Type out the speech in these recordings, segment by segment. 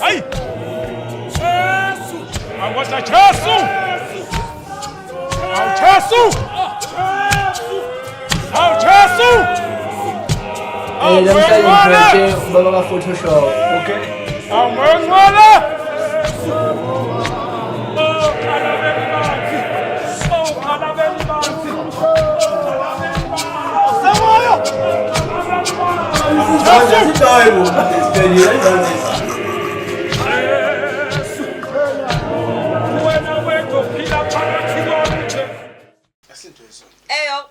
Ay! I want a chasu! Au chasu! Au chasu! namhlanje ngiphethe ubaba ka-Photoshop, okay? Au mwengwala! Oh, kalabeli banzi! Oh, kalabeli banzi! Samoyo! Ayo,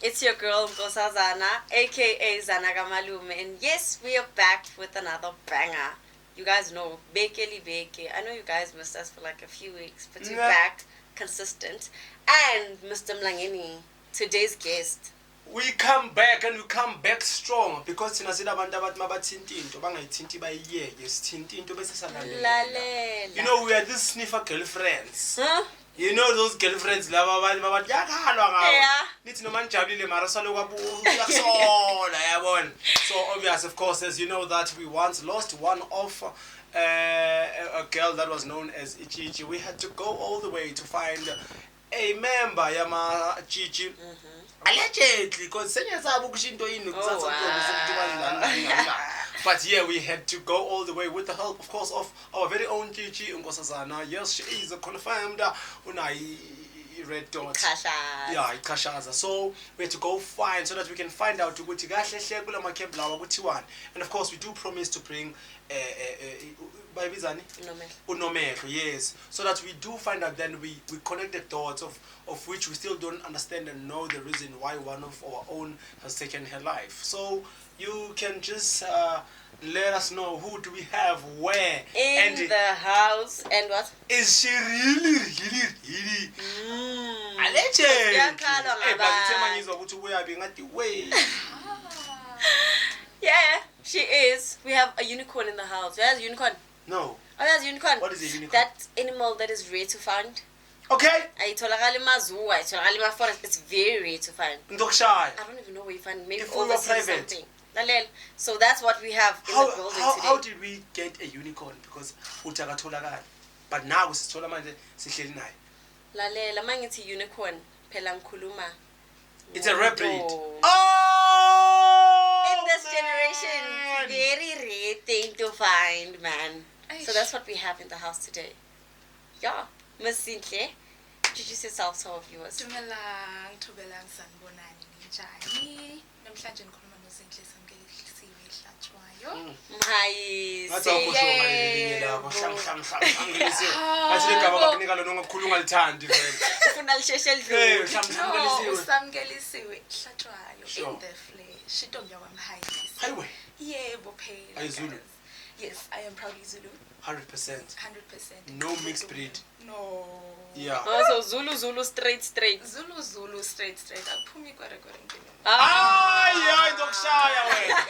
it's your girl Nkosazana, aka Zana Kamalume, and yes, we are back with another banger. You guys know, Bekeli Beke. I know you guys missed us for like a few weeks, but we're back, consistent. And Mr. Mlangeni, today's guest. We come back and we come back strong because sinasida abantu abathi mabathinta into bangayithinti bayiyeke sithinta into bese salandela. Lalela. You know, we are these sniffer girlfriends. Huh? You know those girlfriends laba abantu babathi yakalwa ngawo. Yeah. Nithi noma nijabulile mara saloku yakusola yabona. So obvious, of course, as you know that we once lost one of a girl that was known as Ichichi. We had to go all the way to find a member yama Chichi. Allegedly, because but yeah, we had to go all the way with the help, of course, of our very own Chichi Nkosazana. Yes, she is a confirmed red dot. Kashaza. Yeah, Kashaza. So we had to go find so that we can find out ukuthi kahle hle kula makhemp lawa kuthiwani. And of course, we do promise to bring Unomehlo, yes. So that we do find out, then we connect the dots of which we still don't understand and know the reason why one of our own has taken her life. So you can just let us know who do we have where In the house and what? Is she really alleged? Iyakhalwa ngabantu. Yeah, she is. We have a unicorn in the house. Where's unicorn? No. Oh, there's unicorn. What is a unicorn? That animal that is rare to find. Okay. Ayitholakala emazoo, ayitholakala ema-forest. It's very rare to find. Ndokushaya. I don't even know where you find it. Maybe If we were overseas private. something. Lalela. So that's what we have in the building today. How did we get a unicorn? Because utakatholakala. But now sithola manje sihleli naye. Lalela, mangithi unicorn, phela ngikhuluma. It's a rare breed. Oh. Oh! In this generation, very rare thing to find, man. So that's what we have in the house today. Yeah, Miss Sinhle, introduce yourself to our viewers. Dumelang, Thobelang, sanibonani ninjani? Namhlanje ngikhuluma noZinhle Samkelisiwe Hlatshwayo. Mhayisi. Ngathi awukho ngalelinye lapho hlamhlamhlamhlamgelisiwe. Ngathi legama bakunika lona ongakhukhulu ungalithandi vele. Ufuna lisheshe lidlule. No, Hlamhlamgelisiwe. uSamkelisiwe Hlatshwayo Sure. in the flesh. Intombi yakwamhayisi. Hayiwe. Yebo phela. Are you Zulu? Yes, I am proudly Zulu. 100%. 100%. No mixed breed. No. Yeah. Oh, so Zulu, straight. Zulu, straight. Akuphumi kware ngempilo. Hayi ndokushaya wena.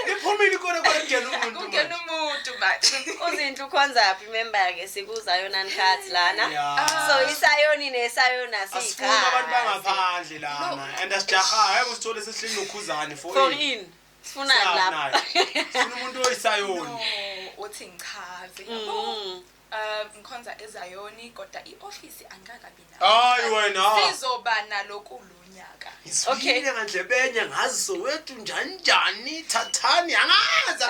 Niphumile kona ngena umuntu. Kungena umuntu manje. Uzinhle ukhonzaphi member ke sikuzayo nankathi lana. Yeah. So isayoni nesayona Asifuna abantu sikhaya. bangaphandle lana. And asijaha hayi usithole sesihleli nokhuzane For for in. Sifuna lapha. Sifuna umuntu oyisayoni. No, uthi ngichaze yabo. Ngikhonza eZayoni kodwa ioffice angikakabi nayo. Hayi wena. Sizoba nalo kulonyaka. Isifile ngandlebenye ngazi Soweto njani thathani angazi.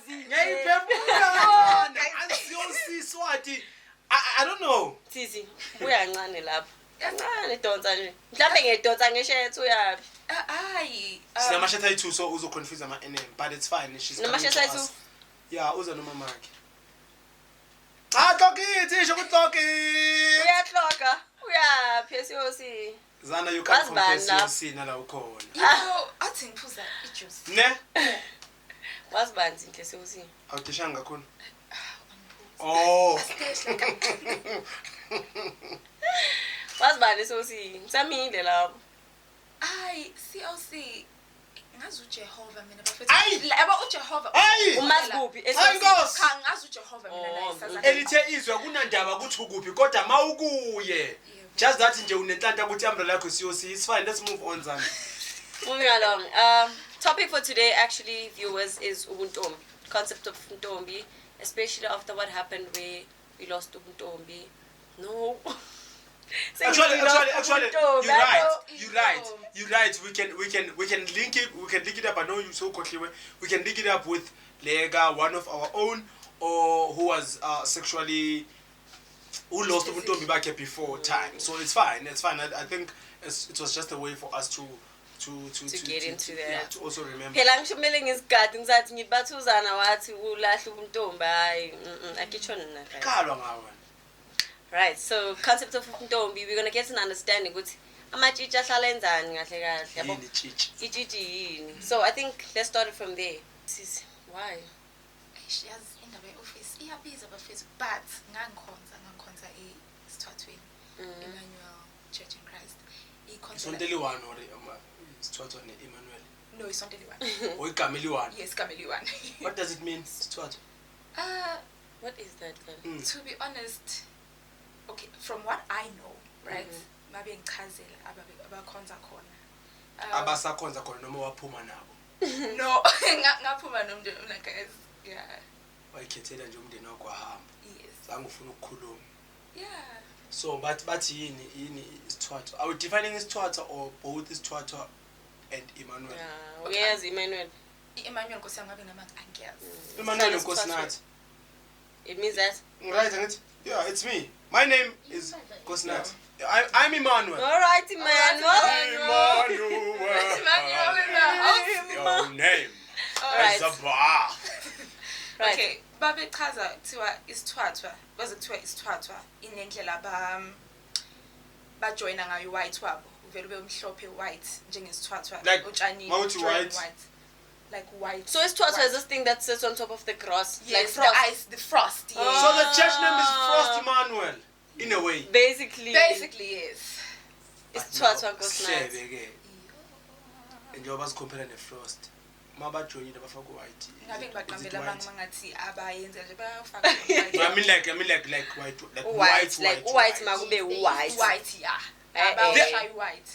Ngiyayiphefumula. Asiyosiswathi. I don't know. Sisi, buya kancane lapha. Kancane donsa nje. Mhlawumbe ngedonsa ngeshethu uyabi. Hayi. Sinamashetha ayi2 so uzoconfuse ama name but it's fine she's coming to Namashetha us. ayi2? Yeah, uza noma makhe. Toki, isho kutoki. Uyahloka. Uyaphi siyosi. Zana you can't compare Wasibani lapho? sina la ukhona. Yebo, athi ngiphuza ijuice. Ne? Wasibanzi inhle siyosi. Awudishanga khona. Oh. Wasibani siyosi. Samile lapho. Hayi, CLC ngazi uJehova mina Ayi! bafethu. Yabo uJehova. Hayi! Umazi kuphi? Hayi Nkosi. Cha ngazi uJehova mina Oh, naye sazana. Elithe izwe kunandaba ukuthi ukuphi kodwa mawukuye. Just that nje unenhlanhla ukuthi umbrella yakho siyosi. It's fine, let's move on Zana. Moving along. Topic for today, actually, viewers, is Ubuntombi. Concept of Ubuntombi, especially after what happened where we lost Ubuntombi. No. Actually, Ubuntombi. you're right. We can link it. We can link it up. I know you so quickly. We can link it up with Lega, one of our own, or who was who lost Ubuntombi back here before time. So it's fine. It's fine. I think it was just a way for us to get into that. Yeah, to also remember. Phela ngishumelele ngesigadi ngizathi ngibathuzana wathi ulahla ubuntombi hayi akitsho nina guys. Kalwa ngawe. Right, so concept of ubuntombi, we're going to get an understanding ukuthi amatshitshi ahlala enzani kahle kahle yabo. Yini chichi? Itshitshi yini. So I think let's start it from there. Sis, why? Yazi indaba ye-office iyabiza bafethu but ngangikhonza eSithathweni Emmanuel Church in Christ. Isonto liwani or Sithwathwa ne-Emmanuel? No, isonto liwani. Or igama liwani? Yes, igama liwani. What does it mean, Sithwathwa? What is that then? To be honest, okay, from what I know, right? Mabe ngichazela abakhonza khona. Abasakhonza khona noma waphuma nabo? No, ngaphuma nomndeni guys. Yeah. Wayikhethela nje umndeni wakho wahamba. Yes. Zange ufuna ukukhuluma. Yeah. So but yini Sithwathwa? Are we defining Sithwathwa or both Sithwathwa and Emmanuel? Yeah, yes, Emmanuel. Emmanuel Nkosi ngabe ngamanga angiyazi. Emmanuel Nkosinathi. It means that? Right, angithi? Yeah, it's me. My name is Nkosinathi. I'm Emmanuel. All right, Emmanuel. Emmanuel in the house. Your name Alright. is a bar. Right. Okay, babechaza kuthiwa isithwathwa, kwaze kuthiwa isithwathwa inendlela bajoyina ngayo white wabo. Uvela ube umhlophe white njengesithwathwa Like, utshanini. mawuthi join white? Like white. So Isithwathwa white. is this thing that sits on top of the cross, Yes, like the frost. ice, the frost. Yes. So the church name is Frost Emmanuel, in a way. Basically, Basically, yes. Isithwathwa Nkosinathi. Shebe-ke. Njengoba sikhompela ne-Frost. Mabajoyina bafaka white. Ngabe Is it ngibaqambela white? mangathi abayenza nje bayafaka I white. mean like white, White, like white makube white. White, yeah. Eh, White.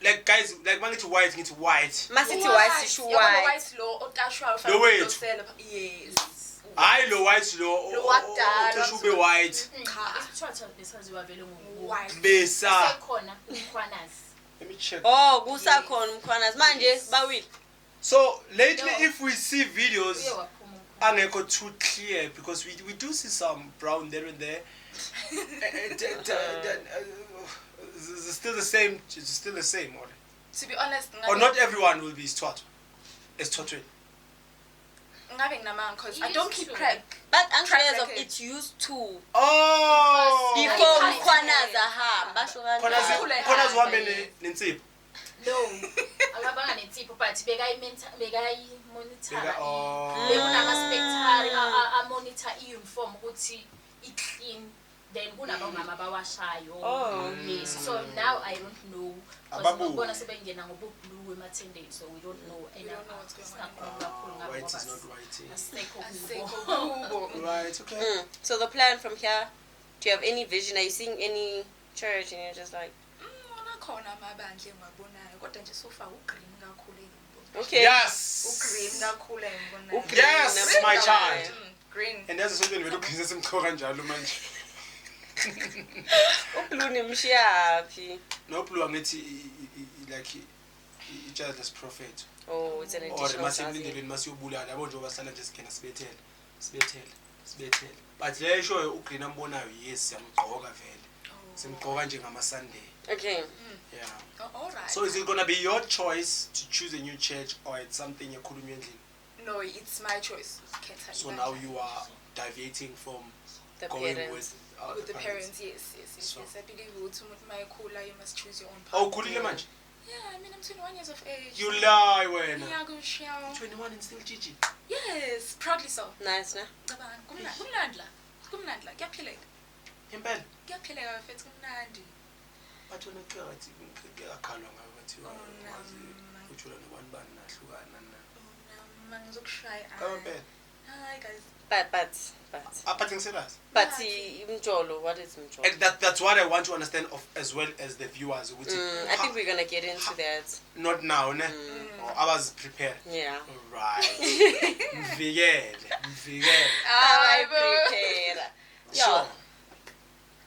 like guys, like mangithi white ngithi white. Masithi white sisho white. White lo otashwa Lo wethu. Yes. Hayi lo white lo Lo wakudala. okusho ube white. Isithwathwa besaziwa vele White. Besa. sekhona umkhwanazi. Let me check. Oh, kusakhona umkhwanazi manje bawile. So lately No. if we see videos Uye waphuma angekho too clear because we do see some brown there and there. It's still the same. It's still the same, or To be honest, not everyone will be Sithwathwa. Sithwathwa. ngabe nginamanga cause I It don't is keep true. track. But Track unclear of record. it used to Oh. before Like, umkhwanazi ahamba basho kanjalo. Khona zihambe nensipho. no akabanga nensipho but bekayimonitor Oh. bekunama-spectari amonitor i-uniform ukuthi i-clean then kunabomama abawashayo. Oh. Yes, so now I don't know Ababu. ngibona sebengena ngobu-blue ema-attendance, so we don't know We don't know what's going on. White is not white. asekho Asekho kubo. kubo. Right. Okay. So the plan from here, do you have any vision? Are you seeing any church and you're just like, Khona amabandla engiwabonayo kodwa nje so far ugreen kakhulu engibona. okay. Yes. Ugreen kakhulu engibona. Ugreen. Yes, my child. Green. And that's something we look at simchoka njalo manje. Ublue nimshiyaphi? No blue angithi like i-childless prophet. Oh, it's an Or additional masibindele masiyobulala yabo nje obasala nje sikena sibethele. But le show ugreen ambonayo yes siyamgqoka vele. Simgqoka nje ngama Sunday. Okay. Yeah. Oh, all right. So is it going to be your choice to choose a new church or it's something you're calling? No, it's my choice. Can't tell So you now that. you are deviating from The going parents. With the parents, yes. So- I believe with my cooler, you must choose your own path. Oh, khulile manje. Yeah, I mean I'm 21 years of age. You lie wena. Yeah, go show. 21 and still Gigi. Yes, proudly so. Nice, ne? Cabanga, kumnandla. Kumnandla. Kuyaphileka. Impela. Kuyaphileka mfethu kumnandi. Bathi wena ke wathi ngiyakhalwa ngawe bathi Oh, wazi no. uthula nobani nahlukana na. Mangizokushaya. Kampela. Hi guys. But Apart serious. Mjolo, what is Mjolo? And that's what I want to understand of as well as the viewers. I think we're gonna get into that. Not now, ne? Or I was prepared. Yeah. Right. Mvikele. I prepared. Sure. Yeah.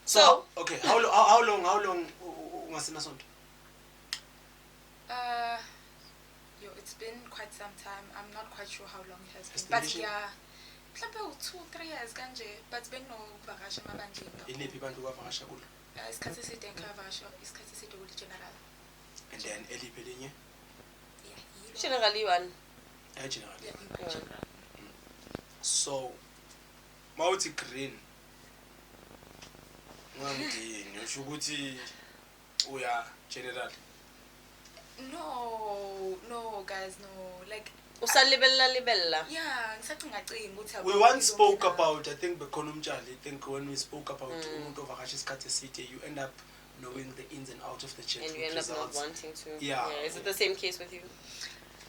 So okay, how long ungasena sonto? It's been quite some time. I'm not quite sure how long it has been. But Estimation? yeah, mhlawumbe 2-3 years kanje, but benokuvakasha emabandleni. Iliphi bantu kwavakasha kulo? Isikhathi eside ngikavakasha, isikhathi eside kule general. And then eliphi elinye? Yeah, yilo. Generally one. General. Yeah, yilo, general. So mawuthi green ngangidini usho ukuthi uya general. No guys, no. Like Usalibella. yeah, ngisacingacing ukuthi We once spoke about, I think bekhona umtshali, I think when we spoke about umuntu ovakasha isikhathi eside, you end up knowing the ins and outs of the church. And you end up not wanting to. Yeah. Is it the same case with you?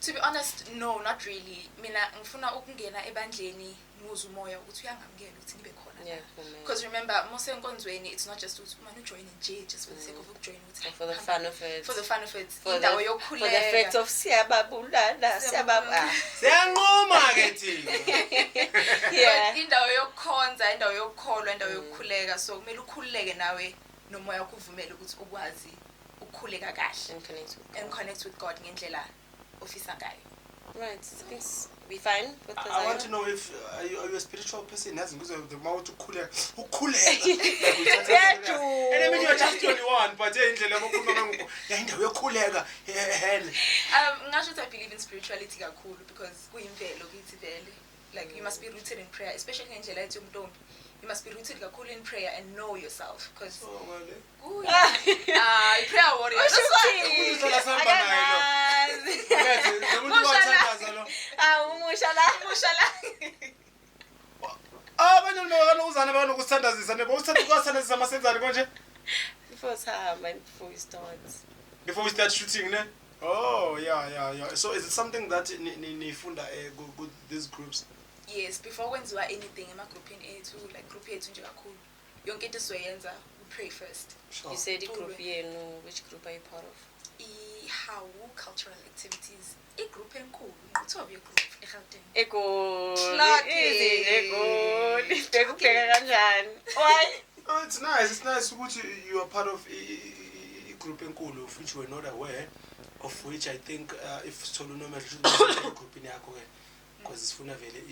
To be honest, no, not really. Mina ngifuna ukungena ebandleni ngizwe umoya ukuthi uyangamukela ukuthi ngibe khona. Yeah. Because remember, most enkonzweni it's not just ukuthi man join nje just for the sake of join ukuthi For the fun of it. For the fun of it. For Indawo the yokukhuleka. fact of siyababulala, siyababa. Siyanquma ke thina. Yeah. Indawo yokukhonza, indawo yokukholwa, indawo yokukhuleka. So kumele ukhuleke nawe nomoya kuvumela ukuthi ukwazi ukukhuleka kahle and connect with God ngendlela ofisa ngayo. Right. Things be fine with the I want to know if are you a spiritual person? Yazi ngizwe the mouth ukukhuleka. Yeah, And I mean you're just 21 but indlela yokukhuluma ngakho indawo yokukhuleka hele. Ngasho ukuthi I believe in spirituality kakhulu because kuyimvelo kithi vele. Like you must be rooted in prayer, especially ngendlela ethi umntombi. You must be rooted kakhulu in prayer and know yourself because prayer warrior. Abanye uzana banokuthandazisa nebawuthandazisa masenzani konje before time and before we start. Before we start shooting, ne? Oh, yeah. So is it something that nifunda with these groups? Yes, before kwenziwa anything emagroupini ethu, like group yethu nje kakhulu. Yonke into sizoyenza, we pray first. You said group yenu, which group are you part of? Ihawu cultural activities. Group enkulu, kuthiwa be group eGauteng. Bekubheka kanjani? Why? Oh, it's nice ukuthi you are part of a group enkulu of which we are not aware of, which I think if solo normal should be group in yakho ke because sifuna vele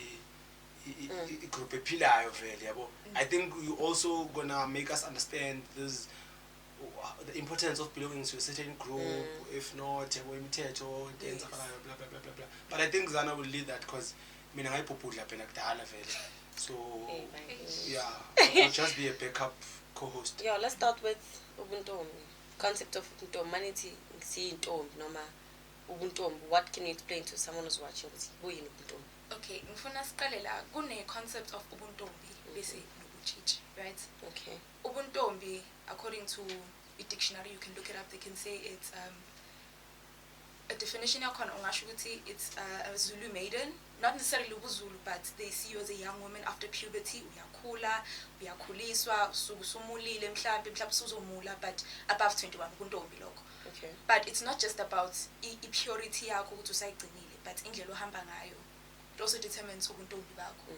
I group ephilayo vele yabo. I think you also gonna make us understand this the importance of belonging to a certain group. If not imithetho intenza blah blah blah. But I think Zana will lead that because mina ngayipopula phela kudala vele. So yeah, I'll just be a backup co-host. Yeah, let's start with ubuntombi. Concept of ubuntomanity, siyintombi noma ubuntombi. What can you explain to someone who's watching ukuthi buyini ubuntombi? Okay, ngifuna siqale la kune concept of ubuntombi bese nobuchichi, right? Okay. Ubuntombi, according to a dictionary, you can look it up, they can say it's a definition yakhona ungasho ukuthi it's a Zulu maiden, not necessarily ubuZulu, but they see you as a young woman after puberty, uyakhula, uyakhuliswa, usumulile mhlambe usuzomula, but above 21 ubuntombi lokho. Okay. But it's not just about purity yakho ukuthi usayigcinile, but indlela ohamba ngayo. It also determines ubuntombi bakho.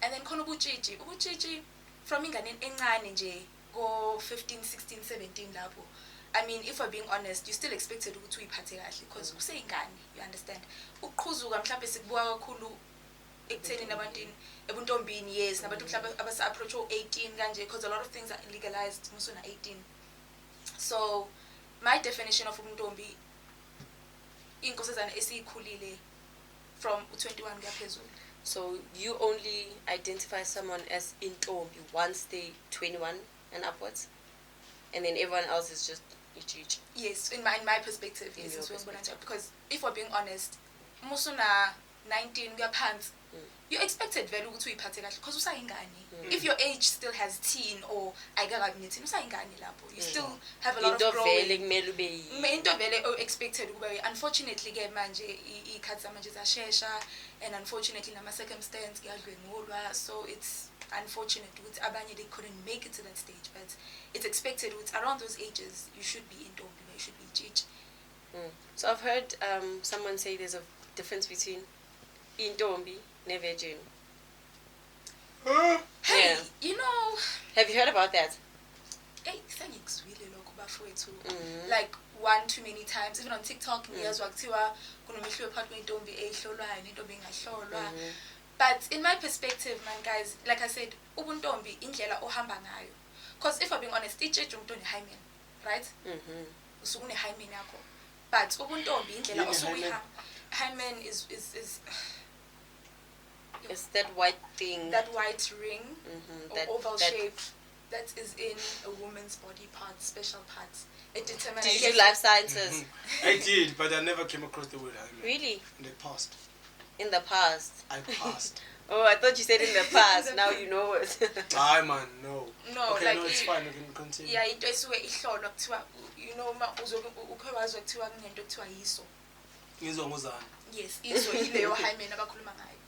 And then khona ubuchichi from ingane encane nje go 15, 16, 17 lapho. I mean, if we're being honest, you still expected ukuthi uyiphathe kahle because kuseyingane, you understand. Uqhuzuka mhlawumbe sikubuka kakhulu ekutheni nabantini ebuntombini, yes, nabantu mhlawumbe abasa approach 18 kanje because a lot of things are legalized musona 18. So my definition of ubuntombi inkosazana esikhulile from 21 kuyaphezulu. So you only identify someone as intombi once they 21 and upwards, and then everyone else is just ichi. Yes, in my perspective, yes, because if we're being honest, musuna 19 kuyaphansi, you expected vele ukuthi uyiphathe kahle because usayingane. If your age still has teen or ayikakabi neteen, usayingane lapho. You still have a lot of growing. Into vele expected ukube. Unfortunately ke manje ikhathi manje zashesha and unfortunately nama-circumstance kuyadlwengulwa, so it's unfortunate ukuthi abanye they couldn't make it to that stage, but it's expected ukuthi around those ages you should be intombi, you should be chichi. So I've heard someone say there's a difference between intombi and virgin. Hey, Yeah. you know, Have you heard about that? hey, sengikuzwile lokho bafowethu, like one too many times, even on TikTok ngiyazwa kuthiwa kunomehluko phakathi kwentombi ehlolwayo nentombi engahlolwa. But in my perspective, man, guys, like I said, ubuntombi indlela ohamba ngayo. Because if I'm being honest, ijeje umuntu one-hymen, right? Usuke une-hymen yakho. But ubuntombi indlela osuke hymen is It's that white thing. that white ring that- or oval that- shape that is in a woman's body part, special parts. It determines. Did you do life sciences? I did, but I never came across the word hymen. Really? In the past. In the past? I passed. Oh, I thought you said in the past. Now you know it. Aye, man, no. No, Okay, like no, it's fine. We can continue. Yeah, into esuke ihlolwa kuthiwa, you know, ukhe wazwa kuthiwa kunento kuthiwa yiso. Ngizwa ngozana. Yes, iso yileyo hymen abakhuluma ngayo.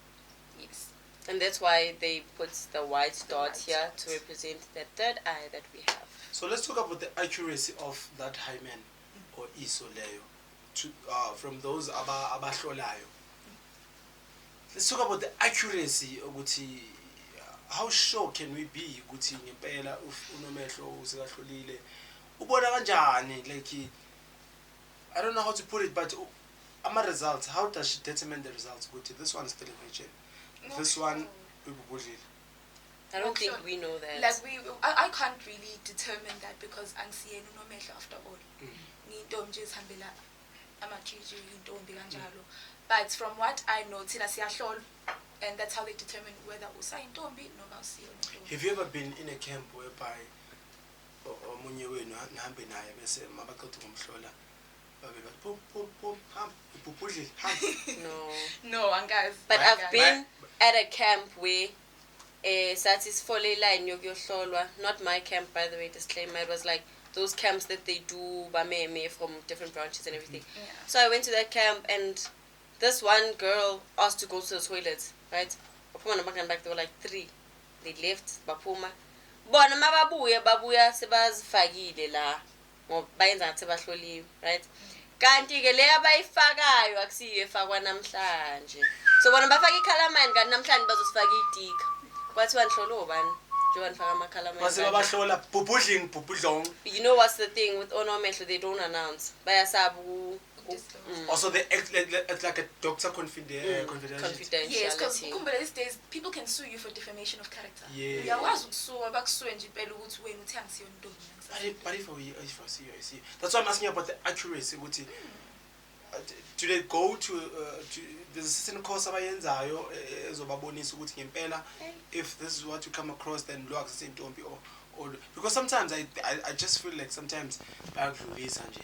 Yes. And that's why they put the white dot white here dot. to represent that third eye that we have. So let's talk about the accuracy of that hymen or iso leyo to from those abahlolayo. Let's talk about the accuracy ukuthi how sure can we be ukuthi ngempela unomehlo usekahlolile ubona kanjani, like I don't know how to put it, but ama results, how does she determine the results ukuthi this one is still a virgin, this one ububudlile? I don't Okay. think we know that. Like I can't really determine that because angisiyena unomehlo after all. Ngiyintombi nje esihambela amajiji intombi kanjalo. But from what I know, thina siyahlolwa, and that's how they determine whether usayintombi noma usiyona. Have you ever been in a camp whereby omunye wenu nihambe naye bese mabaqeda ukumhlola babe bathi pum pum pum ham ububudlile ham? No. No, angazi. But Angazi. I've been at a camp where sathi sifole line yokuyohlolwa. Not my camp, by the way, disclaimer. It was like those camps that they do bameme from different branches and everything. Yeah. So I went to that camp and this one girl asked to go to the toilet, right? Baphuma nabangani bakhe, they were like 3. They left, baphuma. Bona babuya sebazifakile la. Ngoba bayenza ngathi bahloliwe, right? Kanti ke le abayifakayo akusiyo efakwa namhlanje. So bona bafaka ikhalamani kanti namhlanje bazosifaka itika. Bathi wanhlolo ubani? Njengoba nifaka amakhalamani. Base babahlola bubudling bubudlong. You know what's the thing with onomehlo, they don't announce. Bayasabu Also they act it's like a doctor confidentiality. confidentiality. Yes, because these days people can sue you for defamation of character. Yeah. Uyakwazi ukusuka bakusuwe nje impela ukuthi wena uthi angisiyona intombi. But if I see you, I see. That's why I'm asking you about the accuracy. Do they go to there's a certain course abayenzayo ezobabonisa ukuthi ngempela if this is what you come across then lo akusese intombi or because sometimes I just feel like sometimes bayakudlulisa nje.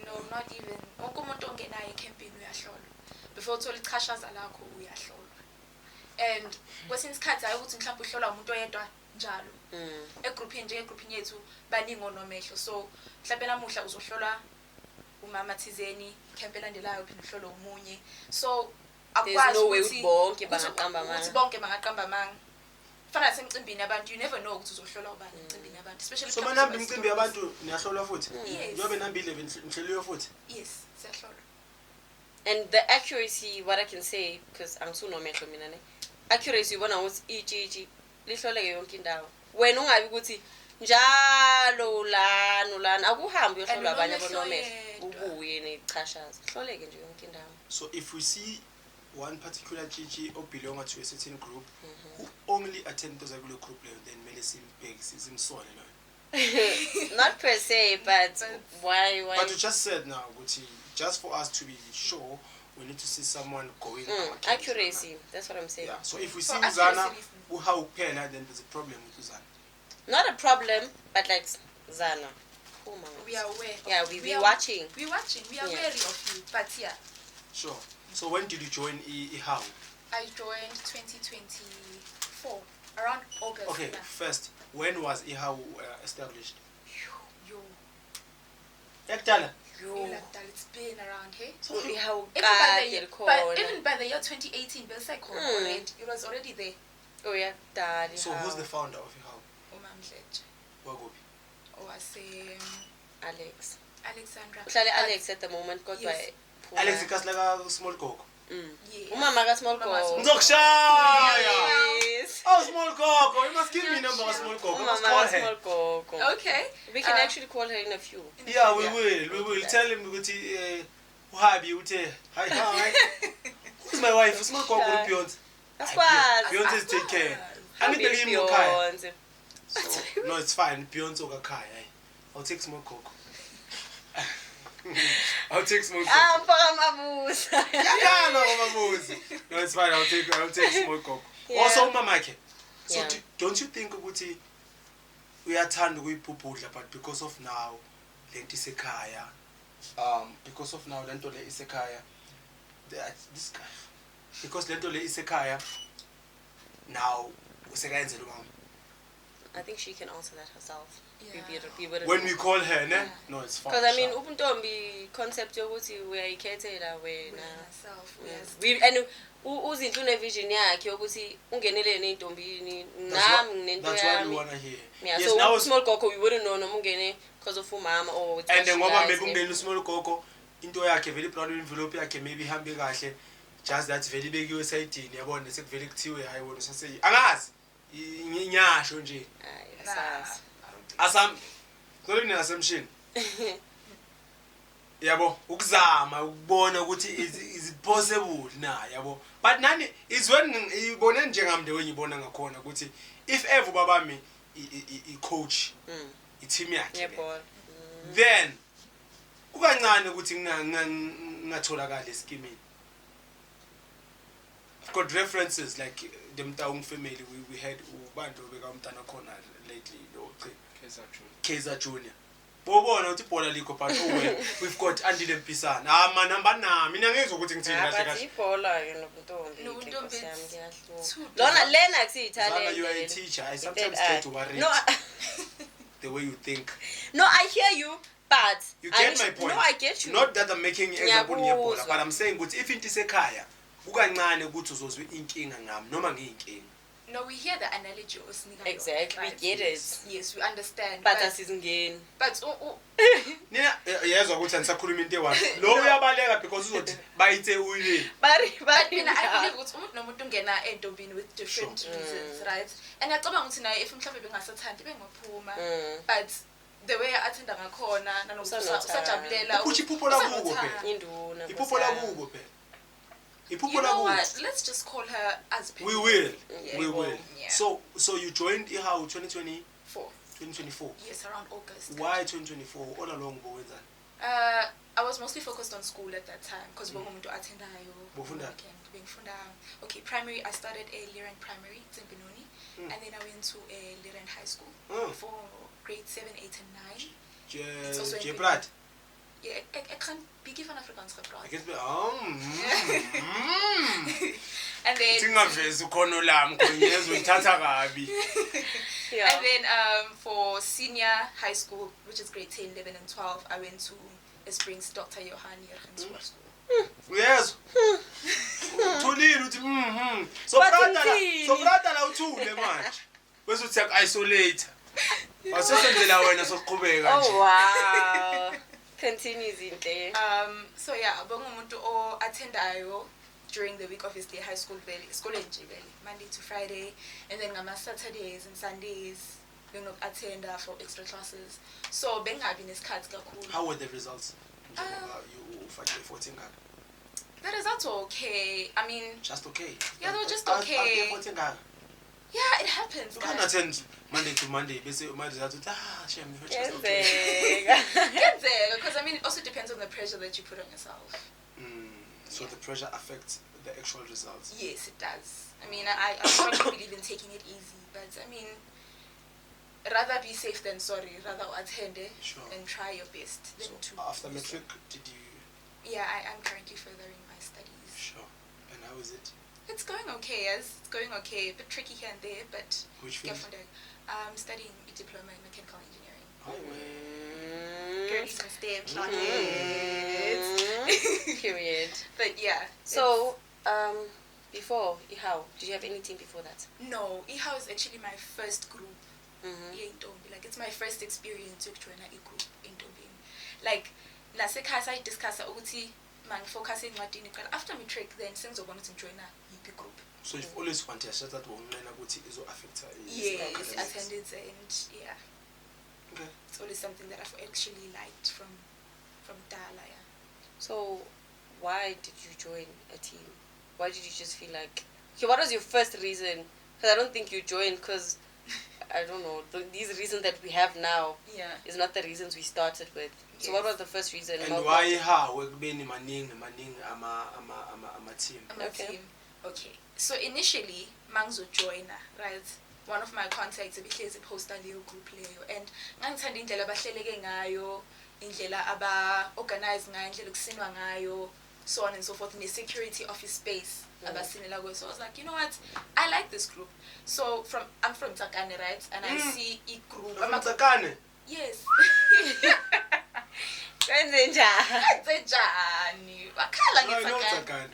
No, not even. Wonke umuntu ongenayo ecampini uyahlolwa. Before uthola ichashaza lakho uyahlolwa. And kwesinye isikhathi hayi ukuthi mhlawumbe uhlolwa umuntu oyedwa njalo. Egroupini yethu baningi onomehlo. So mhlawumbe namuhla uzohlolwa umama thizeni, camp elandelayo uphinde uhlolwe umunye. So there's no way ukuthi bonke bangaqamba amanga. Ukuthi bonke bangaqamba amanga. Fana nasemcimbini abantu, you never know ukuthi uzohlolwa ubani emcimbini yabantu, especially So manambi imicimbi yabantu niyahlolwa futhi? Yes. Njobe nambile benhleliwe futhi? Yes, siyahlolwa. And the accuracy, what I can say, because angisunomehlo mina ne. Accuracy ubona ukuthi ichichi lihloleke yonke indawo. Wena ungabi ukuthi njalo lana akuhambi uyohlolwa abanye abonomehlo. Ubuye nechashaza. Lihloleke nje yonke indawo. So if we see one particular chichi or belong to a certain group who only attend to the group level, then mele simsole lo. Not per se, but why? But you just said now, Guti, just for us to be sure, we need to see someone going. Accuracy, that's what I'm saying. Yeah. So if we see For Uzana, accuracy how Pena, then there's a problem with Uzana. Not a problem, but like Zana. We are aware. Yeah, we're watching. We're watching. We are Yeah. wary of you. But yeah, Sure. So when did you join IHAU? I joined 2024, around August. Okay, Yeah. first, when was IHAU established? Yo. Yakudala? It's been around here. So how Even by the year 2018, already, it was already there. Oh yeah, daddy. So who's the founder of Ihau? Umam Mdletshe. Wagobi. Alex. Alexandra. Uhlale Alex at the moment kodwa Yes. Alex Kaslaga small coco. Yes. Umama ka small Umama go. small- Ndokushaya. Yes. Oh, small coco. You must give me number of small coco. You must call Umama ka her. small go. Okay. We can actually call her in a few. Yeah, we will. Tell him ukuthi uhabi uthe hi. Who's my wife? Small coco Yeah. Beyonce. Asikwazi. Beyonce take care. Happy Angithi ngimo khaya. Beyonce. So, no, it's fine. Beyonce okakhaya. I'll take small coco. I'll take small coco. Mpaka mabuza. Yeah, no, mamuzi. No, it's fine. I'll take small coco. Yeah. Also umamakhe. So Yeah. don't you think ukuthi uyathanda ukuyiphuphudla but because of now lento isekhaya because of now lento le isekhaya this guy because lento le isekhaya now usekayenzela umama I think she can answer that herself. Yeah. when we call her ne no it's fine Because I mean ubuntombi concept yokuthi uyayikhethela wena. Myself, yes. We and uzinto unevision yakhe yokuthi ungenele neintombini nami nginento that's what we yami. want to hear Yeah, yes so now small gogo we wouldn't know noma ungene because of umama or it's and what she ngoba likes, maybe ungena usmall gogo into yakhe vele brown envelope yakhe maybe ihambe kahle just that vele bekiwe esayidini yabona sekuvele kuthiwe hayi wona usase angazi inyasho nje Ayi, Nah. sazi. asam ngolini assumption yabo ukuzama ukubona ukuthi is it possible na yabo but nani is when ibone njengamnde wenyibona ngakhona ukuthi if ever babami I coach I team yakhe Yebo. then kukancane ukuthi ngingatholakala esikimini I've got references like the Mtaung family we had ubantu beka umntana khona lately lo Kaizer Junior bobona uthi ibhola likho but we've got Andile Mpisana manamba nami mina ngizwe ukuthi ngithini kahle But kahle ibhola ke nobuntombi. Nobuntombi, Nkosi yami, it's ngiyahluka. too Lona lena Zana, akusiyithalente. you are a teacher I sometimes Instead, get to worry No, the way you think no, I hear you, but you get my point No, I get you. not that I'm making example ngiyabhola Ngiyakuzwa. but I'm saying ukuthi if into isekhaya kukancane ukuthi uzozwe inkinga ngami noma ngiyinkinga No, we hear the analogy of Snigayo. Exactly, we get it. Yes, we understand. But asizingeni. But nina yezwa ukuthi anisakhuluma into ewa lo uyabaleka because uzothi bayithe uyini Bari mina I believe ukuthi umuntu nomuntu ungena entombini with different reasons, right? And ngiyacabanga ukuthi naye if mhlawumbe bengasathandi bengaphuma. But the way athenda ngakhona nanokusajabulela ukuthi iphupho lakuko phela induna. iphupho lakuko phela iphupho You know lakuko what? Let's just call her as people. we will Yeah. we will Yeah. so you joined Ihau 2024 Yes, around August. why 2024 all along bowenza I was mostly focused on school at that time because bongumuntu athendayo. Bofunda? Bengifunda. Okay, primary I started a Liren Primary in Benoni and then I went to a Liren High School for grade 7, 8 and 9. It's also in Jeprat Yeah, I can't be given Afrikaans I gepraat. guess And then singavezi ukhono lami ngiyezwe ngithatha kabi Yeah. And then for senior high school, which is grade 10, 11 and 12, I went to Springs Dr. Johan Jurgens School. uyezwa uthulile uthi so But brother la uthule manje bese uthi isolate wasesenzela wena sokuqhubeka nje Oh wow. Continue zinhle. So yeah, bongumuntu o attendayo during the week obviously high school valley, school valley, Monday to Friday, and then ngama Saturdays and Sundays attend for extra classes. So bengabi nesikhathi kakhulu. how were the results you ufake effort ngaka The results were okay. I mean, just okay Yeah, they were just After okay. effort ngaka yeah, it happens. you can attend Monday to Monday bese my results uthi shame you just okay Yenzeka. Because I mean, it also depends on the pressure that you put on yourself. so the pressure affects the actual results Yes, it does. I mean, I strongly believe in taking it easy, but I mean, rather be safe than sorry. Rather attend it Sure. and try your best than so to. after matric did you Yeah, I'm currently furthering my studies. sure and how is it It's going okay, yes. It's going okay. A bit tricky here and there, but which field I'm studying a diploma in mechanical engineering. highway Curly's gonna stay in Cloud. Period. But yeah. So, before Ihau, did you have anything before that? No, Ihau is actually my first group. Mm-hmm. Like it's my first experience with joining a group in Ntombi. Like nasekhaya sayidiscussa ukuthi mangifocus encwadini qala after matric then sengizobona ukuthi ngijoina yiphi group. So you've always wanted to that wonqena ukuthi izo affect Yes, attendance and yeah. Okay. It's always something that I've actually liked from Dala, yeah. So, why did you join a team? Why did you just feel like... Okay, what was your first reason? Because I don't think you joined because, I don't know, these reasons that we have now Yeah. is not the reasons we started with. So what was the first reason? And why how ekubeni maningi ama team? Okay. Team. Okay. So initially, Mangzo joiner, right? One of my contacts ebihlezi posta leyo group leyo and ngangithanda indlela abahleleke ngayo, indlela aba organize ngayo, indlela kusinwa ngayo, so on and so forth, in the security office space abasinela kuyo. So I was like, you know what? I like this group. So I'm from Tsakane, right? And I see a group. Tsakane? Yes. Kwenzenjani? Wakhala No, ngeTsakane. Tsakane.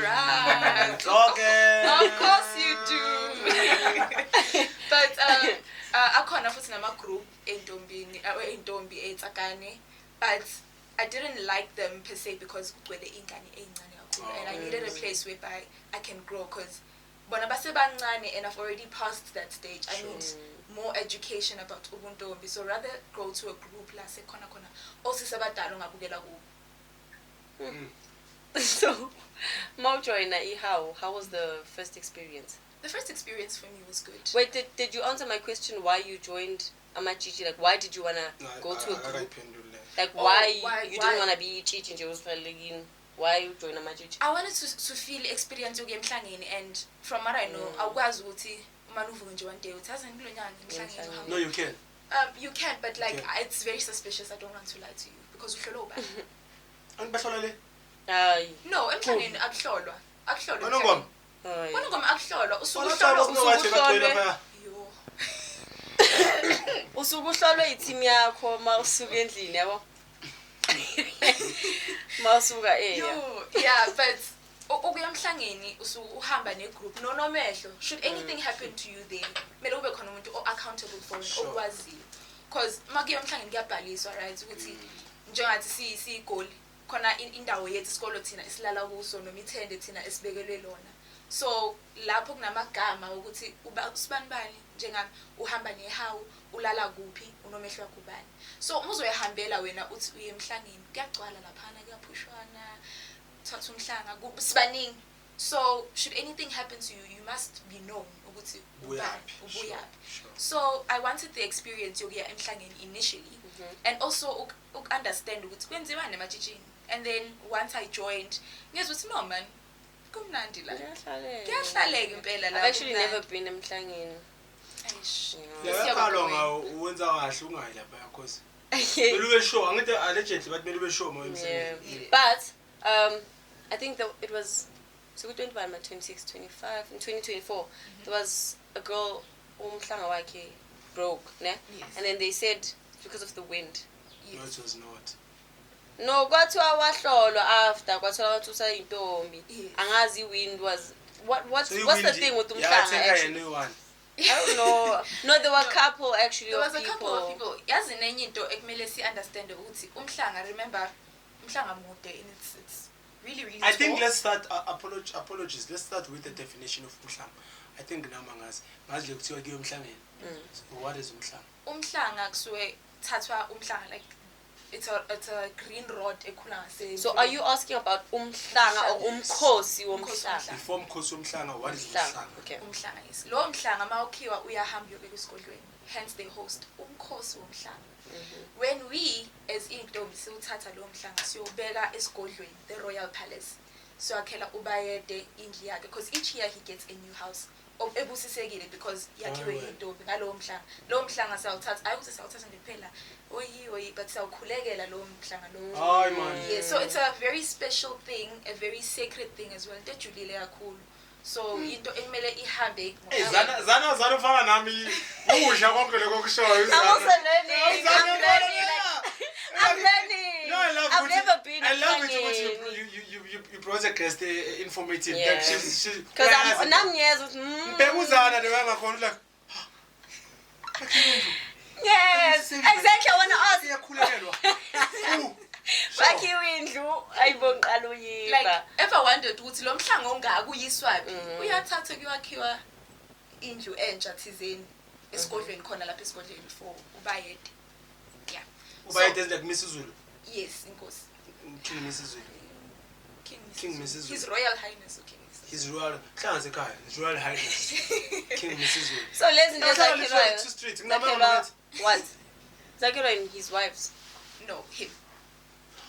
Right. Okay. Of course you do. But akhona futhi nama group entombi eTsakane, but I didn't like them per se because kugcwele ingane ezincane kakhulu and I needed a place whereby I can grow because bona basebancane and I've already passed that stage. I need more education about ubuntombi, so rather go to a group la sekhona khona osisabadala ongabukela kubo. So, Mawjoina Ihau, how was the first experience? The first experience for me was good. Wait, did you answer my question why you joined Amachiji? Like, why did you want to go to a group? Like, why you didn't want to be Chichi nje usifalekini? Why you join Amachiji? I wanted to feel experience yokuya emhlangeni, and from what I know, awukwazi ukuthi uma uvuke nje one day uthi azen kulo nyanga emhlangeni uhamba. No, you can. You can, but like it's very suspicious. I don't want to lie to you because uhlolo ubani. Angibahlola le? No, emhlangeni akuhlolwa. Akuhlolwa. Banongoma? Banongoma akuhlolwa. Usuku Banongoma uhlolwa. usuhlolwa. Yo. Usuku uhlolwe iteam yakho mawusuka endlini yabo. Mawusuka Yo, yeah, but ukuya emhlangeni usuku uhamba negroup nomehlo. Should anything happen to you there, kumele ube khona umuntu accountable for it, okwaziyo. Because makuya emhlangeni kuyabhaliswa, right? Ukuthi njengathi sigoli khona indawo yethu isikolo thina isilala kuso noma ithende thina esibekelwe lona. So lapho kunamagama ukuthi usibanibani njengami uhamba nehawu ulala kuphi unomehlo wakho ubani. So uma uzoyihambela wena uthi uye emhlangeni kuyagcwala laphana kuyaphushwana thatha umhlanga sibaningi. So should anything happen to you, you must be known ukuthi ubuyaphi. So I wanted the experience yokuya emhlangeni initially and also understand ukuthi kwenziwani emajijini. And then once I joined, ngezwe ukuthi no man, kumnandi la. Kuyahlaleka impela la. I've actually never been emhlangeni. Eish. Yaqala uwenza kahle ungayi lapha because Melu show angithi allegedly but melu show mo emsebenzini. But I think that it was so we 21 26 25 in 2024 there was a girl umhlanga wakhe broke, ne? And then they said because of the wind. No, it was not. No, kwathiwa wahlolwa after kwathiwa ukuthi usayintombi. Angazi wind was what's the thing with umhlanga actually? I don't know. No, there were a couple actually. There was a couple of people. Yazi nenye into ekumele si understand ukuthi umhlanga, remember umhlanga mude and it's really I think tall. let's start apologies. Let's start with the definition of umhlanga. I think nama ngazi le kuthiwa ke umhlangeni. So what is umhlanga? Umhlanga kusuke thathwa umhlanga like it's a green rod ekhula ngase. So are you asking about umhlanga or umkhosi womhlanga? Before umkhosi womhlanga, what is umhlanga? Okay. Umhlanga is lo mhlanga mawukhiwa uyahamba uyobeka esigodlweni, hence they host umkhosi womhlanga. When we as intombi siwuthatha lo mhlanga siyobeka esigodlweni, the royal palace, so akhela ubayede indlu yakhe because each year he gets a new house ebusisekile because yakhiwe intombi ngalo mhlanga. Lo mhlanga sawuthatha ayikuthi sawuthatha nje kuphela oyi but sawukhulekela lo mhlanga lo. Hayi man. Yeah, so it's a very special thing, a very sacred thing as well. Ndejulile kakhulu so into ekumele ihambe Hey, Zana ufana nami usha konke lokho kushoyo. I'm also learning. I'm learning. No, I love I've what never been. I love it you brought a guest informative. Yeah. Like she's Because I'm years with. Uzana the way ngakhona like Yes, exactly. I want to ask. Iyakhulelwa. Bakhiwindlu ayibonqala uyiba. like ever wondered ukuthi lo mhlanga ongaka uyiswaphi uyathatha kuyakhiwa indlu entsha thizeni esigodlweni khona lapha esigodlweni for ubayede yeah Ubayede is like Mrs. Zulu. yes inkosi King Mrs. Zulu. King Mrs. Zulu. His Royal Highness King Mrs. His royal hlanze ekhaya. His royal highness. King Mrs. Zulu. So lezi nto zakhiwayo. Two streets. Zakhiwa what? Zakhiwa in his wives. No, him.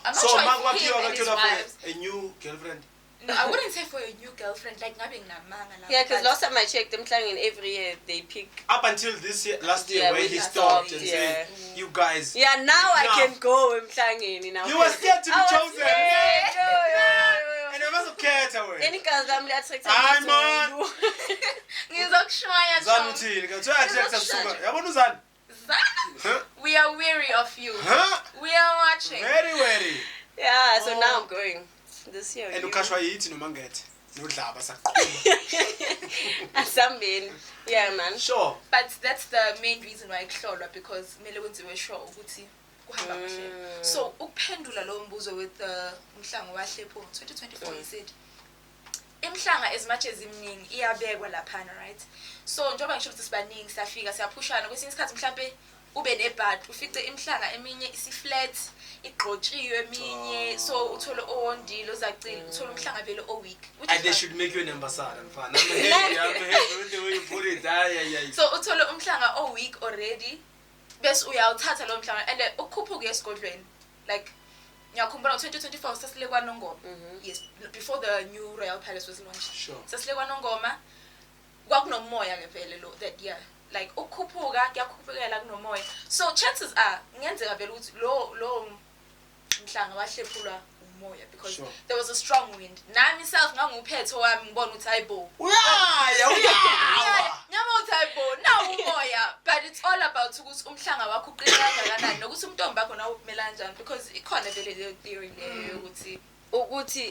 I'm not So sure Magwa if him and his Kiwa wives. for a new girlfriend. No, I wouldn't say for a new girlfriend. Like ngabe nginamanga la. Yeah, because last time I checked, them in every year they pick. Up until this year, last year, Yeah, where when he he stopped stopped, and yeah. said, "You guys." Yeah, now I Enough. can go emhlangeni now. You were scared to be I was chosen. scared. And I must have cared away. Any girls I'm attracted Hayi, to. man. Ngizokushaya Zan Chom. uthini? Kuthiwa attract suka. Yabona uzani? Zana. Huh? We are weary of you. Huh? We are watching. Very, very. Yeah, so Oh. now I'm going this year. And ukhashwa yithi noma ngethe. Nodlaba saqhuba. Asambeni. Yeah, man. Sure. But that's the main reason why kuhlolwa because kumele wenziwe sure ukuthi kuhamba kahle. So ukuphendula lo mbuzo with umhlanga wahlepho 2024 he said imhlanga as much as imningi iyabekwa lapha right. So njengoba ngisho ukuthi sibaningi siyafika siyaphushana kwesinye isikhathi mhlambe ube nebhad ufice imhlanga eminye isiflat igqotshiwe eminye so uthole owondile ozacile uthole umhlanga vele o weak And they should make you an ambassador, mfana. I'm happy with the way you put it. Yeah. so uthole umhlanga o weak already bese uyawuthatha lo mhlanga and ukukhuphuka esigodlweni like ngiyakhumbula 2024 sasile kwaNongoma yes before the new Royal Palace was launched Sure. sasile kwaNongoma kwakunomoya ke vele lo that year like ukukhuphuka kuyakhuphukela kunomoya so chances are ngiyenzeka vele ukuthi lo mhlanga wahlephulwa umoya because Sure. there was a strong wind nami self nganguphetho wami ngibona ukuthi hayibo Uyaya. nyama uthi hayibo nawo umoya but it's all about ukuthi umhlanga wakho uqina kangakanani nokuthi umntombi wakho nawo ukumela kanjani because ikhona vele leyo theory leyo ukuthi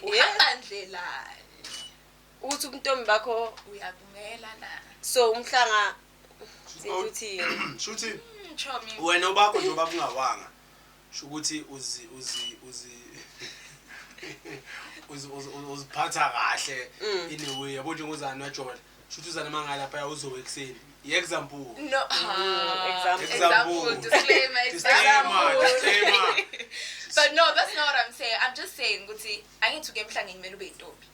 uhamba ndlela ukuthi umntombi bakho uyavumela na so umhlanga ukuthi Shuthi chomi wena ubakho njengoba ungawanga. Shukuthi uziphatha kahle in a way. Yabo njengozana wajola. Shuthi uzana mangalapha uzowe ekseni. Example. no example. disclaimer Disclaimer. but no that's not what I'm saying I'm just saying ukuthi angithi uke emhlangeni kumele ube intombi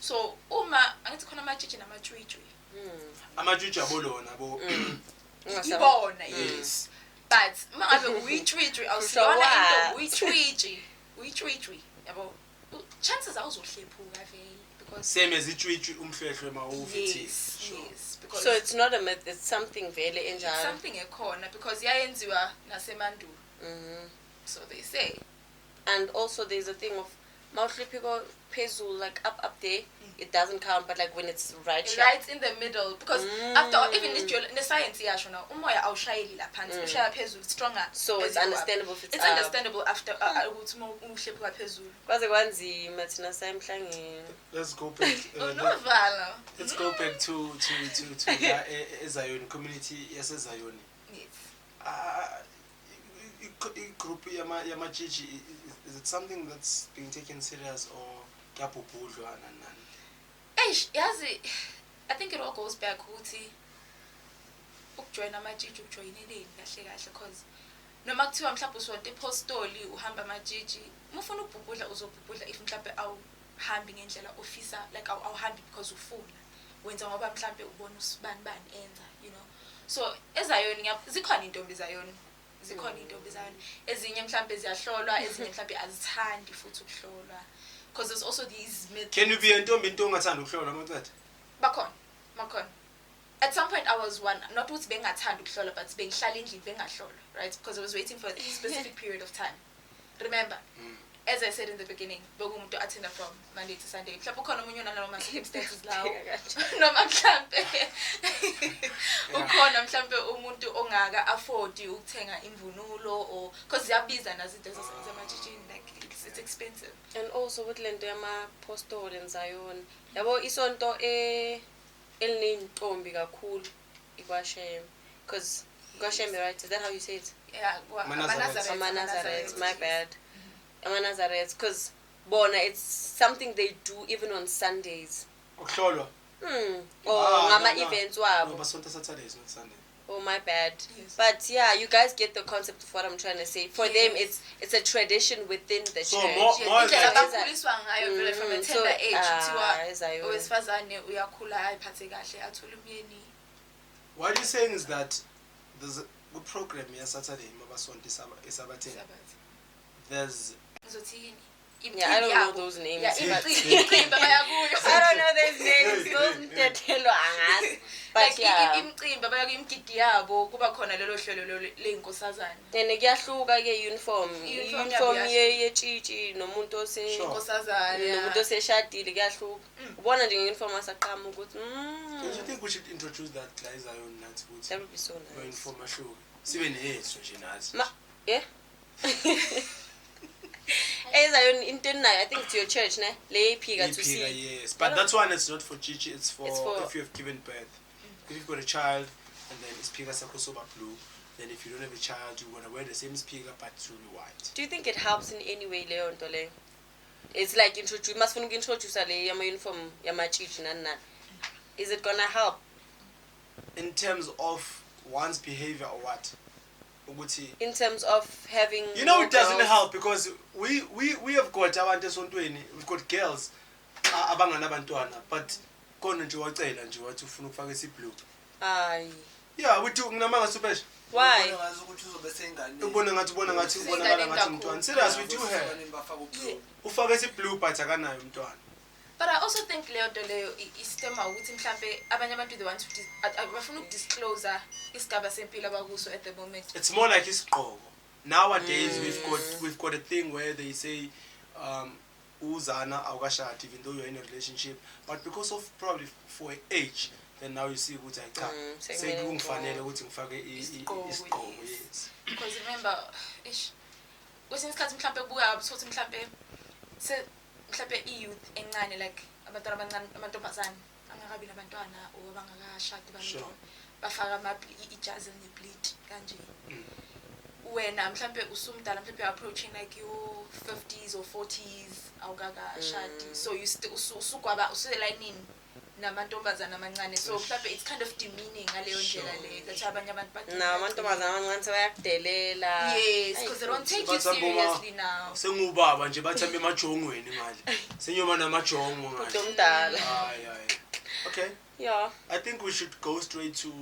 so uma angithi khona amajiji namajwijwi Amajuju abolona bo. ibona yes but mangabe uyijwijwi awusiyona into uyijwijwi yabo chances awuzohlephuka vele because Same as ichwichwi umhlwehlwe mawuvithi. yes because so it's not a myth, it's something vele it's enjalo. something ekhona because yayenziwa nasemandulo so they say And also there's a thing of mawuhlephiko phezulu like up there it doesn't count but like when it's right here. right in the middle because after all, even nescience yasho now umoya awushayeli la phansi ushaya phezulu stronger So it's as you go up. understandable if it's it's up. understandable after ukuthi uhlephuka phezulu Kwaze kwanzima thina sayemhlangeni. Let's go back. unovala Let's go back to Zion community yaseZion. yes Group yamajiji, is it something that's being taken serious or kuyabhubhudlwa nani? eish yazi I think it all goes back ukuthi ukujoin amajiji ukujoineleni kahle kahle cause noma kuthiwa mhlawumbe usonto epostoli uhamba amajiji mufuna ukubhubhudla uzobhubhudla if mhlawumbe awuhambi ngendlela ofisa like awuhambi because ufuna wenza ngoba mhlawumbe ubona usibani enza you know so eZion zikhona intombi zaYoni zikhona intombi zaYoni ezinye mhlawumbe ziyahlolwa ezinye mhlawumbe azithandi futhi ukuhlolwa because there's also these myths. Can you be a ntombi into ongathanda ukuhlolwa amancede? Bakhona. At some point I was one, not ukuthi bengathanda ukuhlolwa but bengihlala endlini bengahlolwa, right? Because I was waiting for a specific period of time. Remember? as I said in the beginning, bokumuntu attender from Monday to Sunday. Mhlawumbe ukhona omunye onaloma circumstances lawo. Noma mhlawumbe ukhona mhlawumbe umuntu ongaka afford ukuthenga imvunulo or because ziyabiza nazo izinto zasemajijini, like it's expensive. And also with lento yama-postol and Zion, yabo isonto elinentombi kakhulu ikwashem, because Gwashem, right? Is that how you say it? Yeah, Nazareth, my bad. Nazareth, because bona, it's something they do even on Sundays. Ukuhlolwa. Or ngama no. events No, wabo. but Saturdays, not Sunday. Oh, my bad. Yes. But yeah, you guys get the concept of what I'm trying to say. For them, Yes. it's a tradition within the So church. more Indlela than- bakhuliswa ngayo vele from a So, tender age kuthiwa Zion. owesifazane uyakhula ayiphathe kahle athole umyeni. What you're saying is that there's a good program here Saturday, Mabasonti Sabatheni. There's Ngizothi yini? Yeah, I don't know those names. Yeah, but- imicimbi abayakuyo. I don't know those names. Those mtetelo angazi. But Like yeah. imicimbi abayakuyo imgidi yabo kuba khona lelo hlelo leyinkosazane. And kuyahluka ke uniform Uniform yabo yetshitshi nomuntu ose Sure. Inkosazane. nomuntu oseshadile kuyahluka. Ubona nje nge-uniform asaqhama ukuthi don't you think we should introduce that guys Zion nathi ukuthi that would be so no nice. inform ahluke. Sibe neyethu nje nathi. Yeah. Zion into nayo, I think it's your church, ne? Le iphika to Iphika, see. yes. But that one is not for Gigi, it's for for- if you have given birth. If you've got a child and then ispika sakho soba blue, then if you don't have a child you wanna wear the same speaker but it will be white. Do you think it helps in any way leyo nto leyo? It's like introduce masifuna ukintroduce le yama uniform yama church nani. Is it gonna help? In terms of one's behavior or what? Ukuthi In terms of having you know more it doesn't girls? help because we have got abantu esontweni, we've got girls abanganabantwana but khona nje wacela nje wathi ufuna ukufaka isiblue. Ayi. Yeah, we do nginamanga supesha. Why? Ubona ngathi ubonakala ngathi umntwana. Serious we do have. Ufaka isiblue but akanayo umntwana. But I also think leyo nto leyo isistema ukuthi mhlambe abanye abantu they want to bafuna ukudisclose isigaba sempilo abakuso at the moment. It's more like isigqoko. Nowadays we've got a thing where they say uzana awukashadi even though you're in a relationship, but because of probably for age then now you see ukuthi cha sekungifanele ukuthi ngifake isigqoko. Yes. Because remember kwesinye isikhathi mhlambe kubuya ukuthi mhlambe mhlambe i-youth encane like abantwana abancane amantombazane angakabi nabantwana or abangakashadi balotshwa bafaka ijazi ne-bleed kanje. Wena mhlambe usumdala mhlambe approaching like your 50s or 40s awukakashadi, so you usugwaba uselayinini namantombazana amancane, so mhlambe it's kind of demeaning ngaleyo ndlela le that abanye abantu bathi Na amantombazana amancane sebayakudelela. yes, because they don't take you seriously now. Sengubaba nje bathambe emajongweni mali. Senyoma namajongo mali. Umdala. Hayi. Okay. Yeah. I think we should go straight to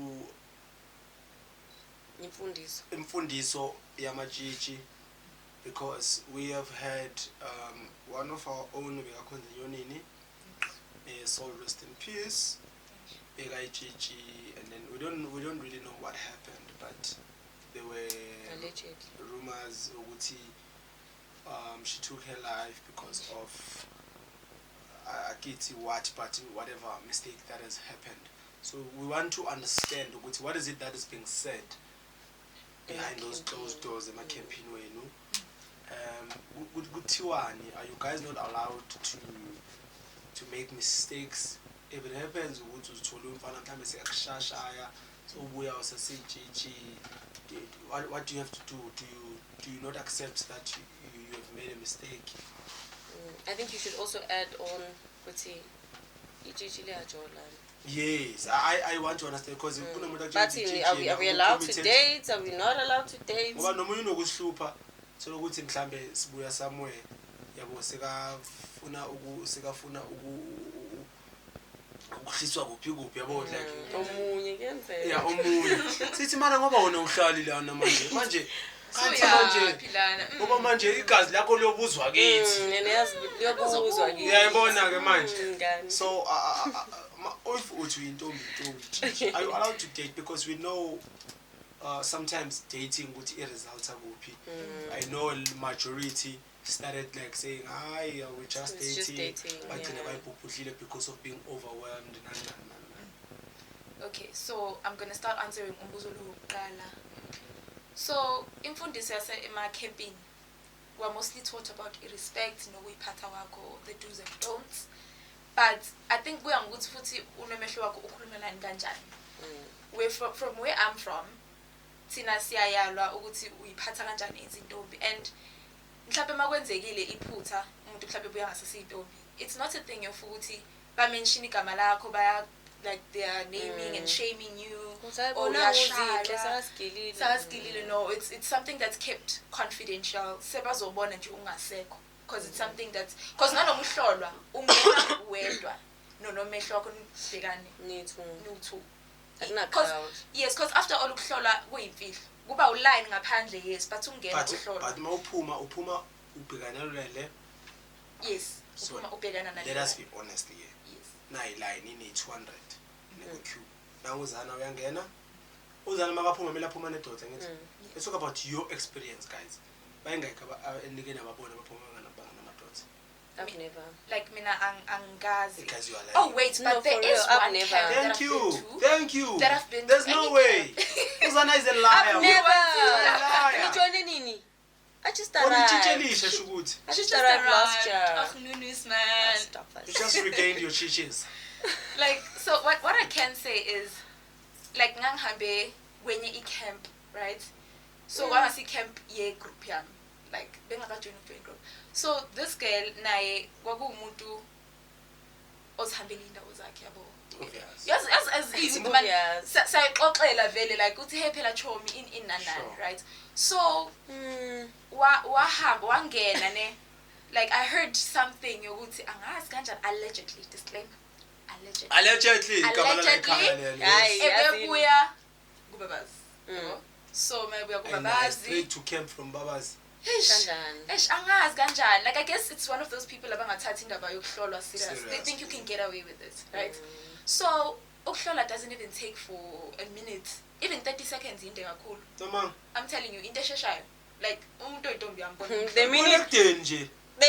imfundiso yamajiji because we have had one of our own bekakhonza Yonini, soul rest in peace, Gigi, and then we don't really know what happened, but there were Allegedly. rumors ukuthi she took her life because of akithi what, but whatever mistake that has happened. So we want to understand ukuthi what is it that is being said behind those closed doors emacampaign wenu. Kuthiwani, are you guys not allowed to make mistakes? If it happens ukuthi uzithola umfana mhlambe sekakushashaya so ubuya usasejiji, what do you have to do? Do you not accept that you have made a mistake? I think you should also add on ukuthi iJiji liyajolana. Yes, I want to understand because But are we allowed to date? Are we not allowed to date? ngoba noma unokuhlupha sokuthi mhlambe sibuya somewhere yabo sekafuna ukuhliswa kuphi yabo like Omunye kuyenzeka. yeah omunye sithi mana ngoba wona uhlali lana manje kanti ngoba manje igazi lakho liyobuzwa kithi Neneyazi liyobuzwa kithi. uyayibona ke manje Ngani. so if uthi uyintombi are you allowed to date because we know sometimes dating ukuthi i-results akuphi. I know majority started like saying, "Hi, we're just It's just dating," dating, but yeah. because of being overwhelmed. Okay, so I'm gonna start answering umbuzo lo wokuqala. So imfundiso yase emacampini, we're mostly taught about respect, nokuyiphatha kwakho, the do's and don'ts. But I think kuya ngokuthi futhi unomehlo wakho ukhulumelana kanjani. From where I'm from, thina siyayalwa ukuthi uyiphatha kanjani izintombi, and mhlawumbe makwenzekile iphutha umuntu mhlawumbe buya ngasesiyintombi, it's not a thing of ukuthi ba mention igama lakho, baya like they are naming and shaming you. Saskilile, no, it's something that's kept confidential. Sebazobona nje ungasekho, because it's something that's, because nanomuhlolwa ungena wedwa nomehlo wakho nibhekane niwu-2. Yes, because after all ukuhlolwa kuyimfihlo, kuba uline ngaphandle, yes, but ungena uhlolwa. But mawuphuma ubhekana le. Yes, uphuma ubhekana nale. Let us be honest here. Yes. Nayi line ine 200 neku-Q. Now uzana uyangena. Uzana makaphuma mela phuma nedoda ngithi. Let's talk about your experience, guys. Bayingekho enike nababona baphuma nganamadodza. I've never. Like mina angazi. Because you are like, Oh wait, but No, there for is real, I've one never. camp that Thank I've you. been to. Thank you. That I've been to There's any no way. Uzana is a liar. Never. You joined Nini? I just arrived. Unitshichelisha shukuthi. I just arrived last year. Oh, Nunus, man. Stop it. You just regained your chiches. Like, so what I can say is, like, nganghambe when you camp, right? So when I see camp ye group yam, like bengakajoin group. So this girl naye kwakuumuntu ozihambela indawo zakhe yabo. Yes, as easy man. Sayixoxela vele like uthi hey phela chomi in nanani, right? So wahamba wangena ne, like I heard something yokuthi angazi kanjani, allegedly, disclaimer, allegedly ebebuya kubabazi. So maybe kubabazi straight to camp from Babazi. Angazi kanjani, like I guess it's one of those people abangathathi indaba yokuhlolwa serious. They think you can get away with it, right? So ukuhlola doesn't even take for a minute, even 30 seconds into kakhulu. I'm telling you, into esheshayo, like umuntu oyintombi yambona. The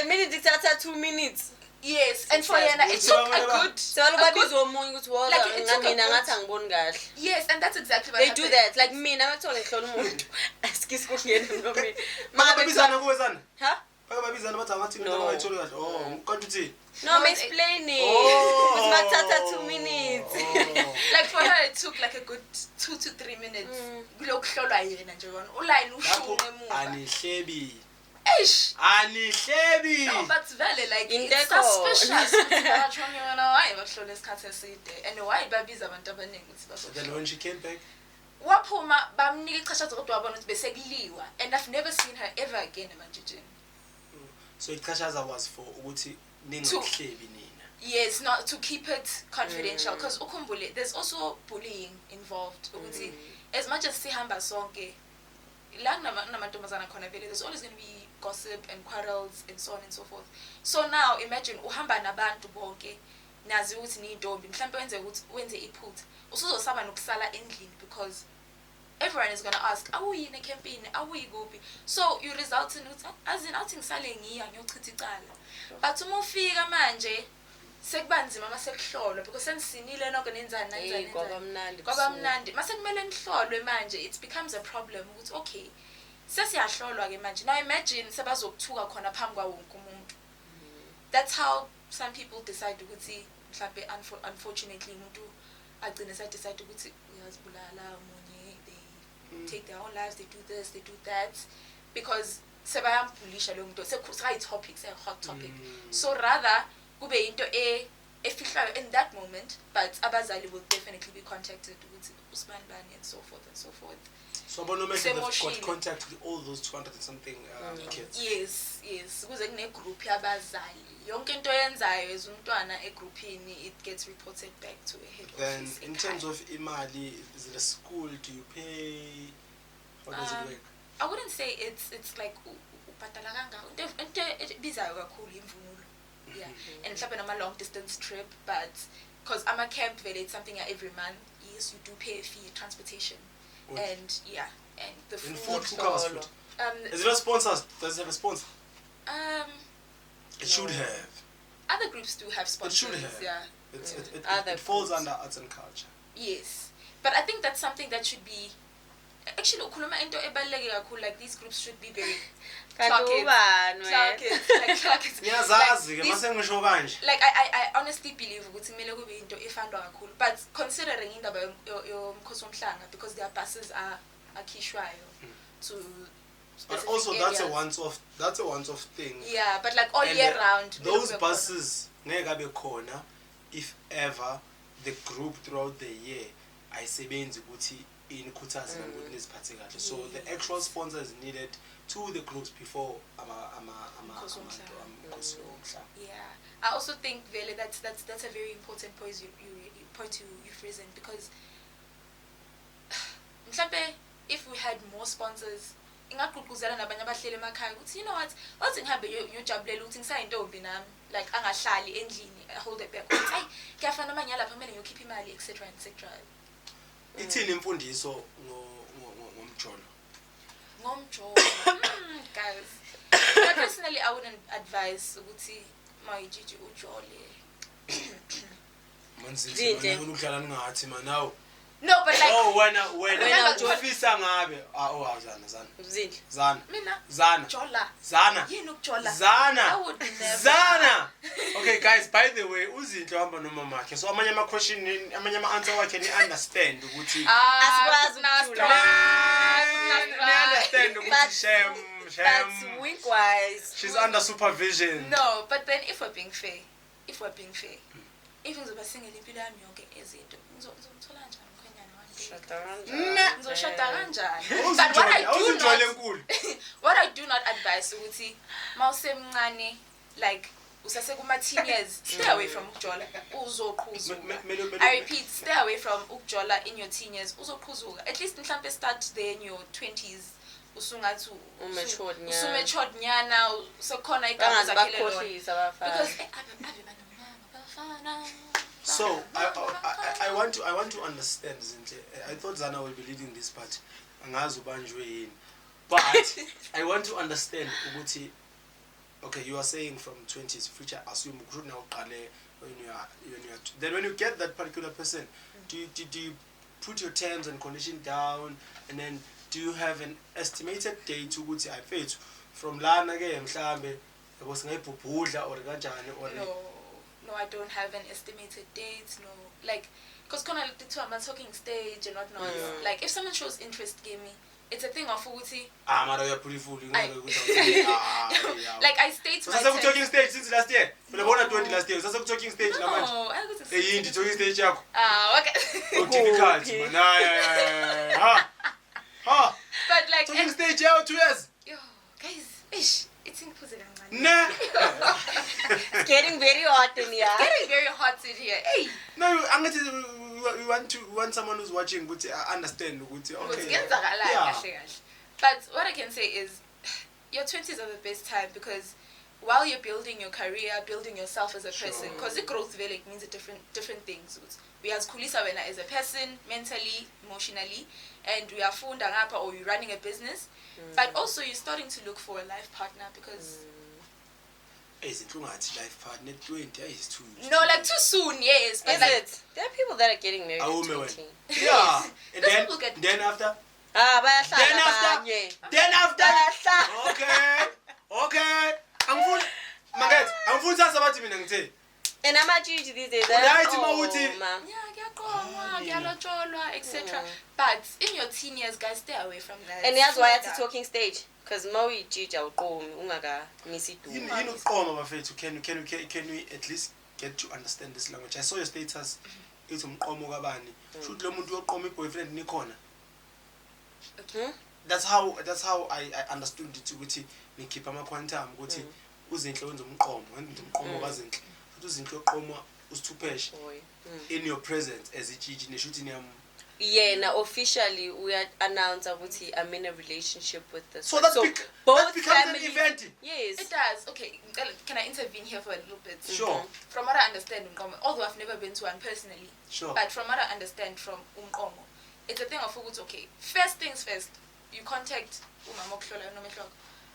minute it started 2 minutes. Yes, and for yena it took a good. Yes, and that's exactly what they happened. do that. Like me, I'm not only clone umuntu. Excuse me. Huh? No, I'm explaining. It 2 minutes. Like for her, it took like a good 2 to 3 minutes. Kulokuhlolwa yena nje wona. Uline ushunge emuva. Eish. No, but vele like it's suspicious. Why bakuhlola isikhathi eside? And why babiza abantu abaningi ukuthi bazohlola? Then when she came back, waphuma bamnika ichashaza kodwa wabona ukuthi besekuliwa, and I've never seen her ever again emanjijini. So ichashaza was for ukuthi ningahlebi nina. Yes, not to keep it confidential, because ukhumbule there's also bullying involved. Ukuthi as much as sihamba sonke la namantombazana khona vele, there's always going to be gossip and quarrels and so on and so forth. So now imagine uhamba nabantu bonke nazi ukuthi niyintombi mhlawumbe wenze iphutha usuzosaba nokusala endlini, because everyone is going to ask awuyini ecampini, awuyikuphi. So you result in ukuthi azini athi ngisale ngiya ngiyochitha icala, but uma ufika manje sekubanzima masekuhlolwa, because senisinile nonke nenzani kwabamnandi mase kumele nihlolwe manje. It becomes a problem ukuthi okay sesiyahlolwa ke manje. Now imagine sebazokuthuka khona phambi kwa wonke umuntu. That's how some people decide ukuthi mhlawumbe unfortunately umuntu agcine decide ukuthi uyazibulala umunye, they take their own lives, they do this, they do that, because sebayambulisha lo muntu sekuyi topic, say hot topic. So rather kube into efihlayo in that moment, but abazali will definitely be contacted with Usman Bani and so forth and so forth. So Bonomesh got contact with all those 200 and something kids. Yes. Kuze kune group yabazali. Yonke into yenzayo as umntwana egroupini, it gets reported back to a head office. Then in terms of imali, is it a school? Do you pay? How does it work? I wouldn't say it's like ubhatala kangaka. Into ebizayo kakhulu imvunulo. Yeah, and it's a long distance trip, but because I'm a camp village, it's something every month. Yes, you do pay a fee, transportation, and yeah, and the food. Who covers food? Is it not sponsors? Does it have a sponsor? It should have. Other groups do have It sponsors. should have. Yeah. Other It falls groups. under arts and culture. Yes, but I think that's something that should be. Actually, ukhuluma into ebaluleke kakhulu, like these groups should be very Kanti ubani wena? Clarkets. Ngiyazazi ke mase ngisho kanje. Like I honestly believe ukuthi kumele kube into efundwa kakhulu, but considering indaba yomkhosi womhlanga, because their buses are akhishwayo to But specific also that's a areas. once-off thing. Yeah, but like all And year round. Those kumele kube khona. buses ngeke abe khona if ever the group throughout the year ayisebenzi ukuthi inikhuthaze ukuthi niziphathe kahle. So the actual sponsor is needed to the groups before Umkhosi umkhosi womhlanga. Yeah, I also think Vele that's a very important point you've risen, because mhlambe if we had more sponsors ingagqugquzela nabanye abahleli emakhaya ukuthi you know what wathi ngihambe ngiyojabulela ukuthi ngisayintombi nami, like angahlali endlini hold it back ukuthi hayi kuyafana amanye lapha kumele ngiyokhipha imali etc. Ithini imfundiso ngomjolo? Ngomjolo. Guys, but personally I wouldn't advise ukuthi mawujiji ujole. Manzithi Zinhle. mana ukudlala ngathi manawo. No, but like Oh Wena wena ujolo. ufisa ngabe? Zinhle. mina jola. Zana. Yini ukujola? I Zana. would never. Zana. Okay guys, by the way, uzinhle uhamba noma makhe. So amanye ama question, amanye ama answer wakhe ni understand ukuthi Asikwazi Nas- ukuthula. ni understand But- ukuthi shem. But week wise. She's under supervision. No, but then if we're being fair, if ngizoba single impilo yami yonke ezinto, ngizothola kanjani umkhwenyana one day? Ngizoshada kanjani? But Awuzijwayele enkulu. what I do not advise ukuthi mawusemncane, like usase kuma teen years, stay away from ukujola uzoqhuzuka. I repeat, stay away from ukujola in your teen years uzoqhuzuka. At least mhlambe start there in your 20s. Usungathi Matured nyana. usumatured nyana, sekhona igama zakhele lona. Bangazibakhohlisa abafana. Because ave banomama bafana. So I want to understand Zinhle. I thought Zana will be leading this part. Angazi ubanjwe yini. But I want to understand ukuthi okay, you are saying from 20s future assume ukuthi now uqale when you are then when you get that particular person, do you put your terms and condition down, and then do you have an estimated date ukuthi ayifethu from lana ke mhlambe yabo singayibhubhudla or kanjani or No, I don't have an estimated date. No, like, cause kind of I'm talking stage and whatnot. Like, if someone shows interest, give me. It's a thing of uti. mara you're pretty full. Like I state my. Sasa talking stage since last year. Ulibona 20 last year. Sasa talking stage na manje. No, I go to. Yindi talking stage yakho. Okay. Oh, difficult man. Ha. But like, Talking stage yakho 2 years. yo, guys, ish, it's in Puzega. Nah. It's getting very hot in here. Getting very hot in here. Hey. No, angathi we want someone who's watching ukuthi understand ukuthi okay. Yeah. But what I can say is your 20s are the best time, because while you're building your career, building yourself as a person, because the growth village means different things. We as Kulisa wena as a person, mentally, emotionally, and we are funda ngapha, or you're running a business, but also you're starting to look for a life partner, because Ezinhlungathi life partner 20 is too. no, like too soon, yes. But Is like, it? There are people that are getting married at Awume 20. Yeah. And Those people get- then after. Bayahlala Then after. abanye. Then after. Bayahlala. Okay. Angifuni sasa bathi mina ngithe. And amajiji these days. Uyayithi mawuthi ma. yeah, kuyaqonwa, kuyalotsholwa, etc. But in your teen years, guys, stay away from that. And that's why it's a Funda. talking stage. Because mawi jiji awuqomi ungaka misi du. yini uqoma bafethu. Can we at least get to understand this language? I saw your status. It's umqomo kabani. Should lo muntu uyoqoma boyfriend nikhona. That's how I understood it ukuthi nikhipha ama quantum ukuthi uzinhle wenza umqomo kazinhle. Futhi uzinhle uqoma usithupheshe in your presence as ijiji neshuthi niyam. Yena officially we announce ukuthi I'm in a relationship with this. So that both becomes an families. event. Yes. It does. Okay, can I intervene here for a little bit? Sure. From what I understand, although I've never been to one personally, Sure. but from what I understand from Umqomo, it's a thing of ukuthi, okay, first things first, you contact umama okuhlola noma ehloko.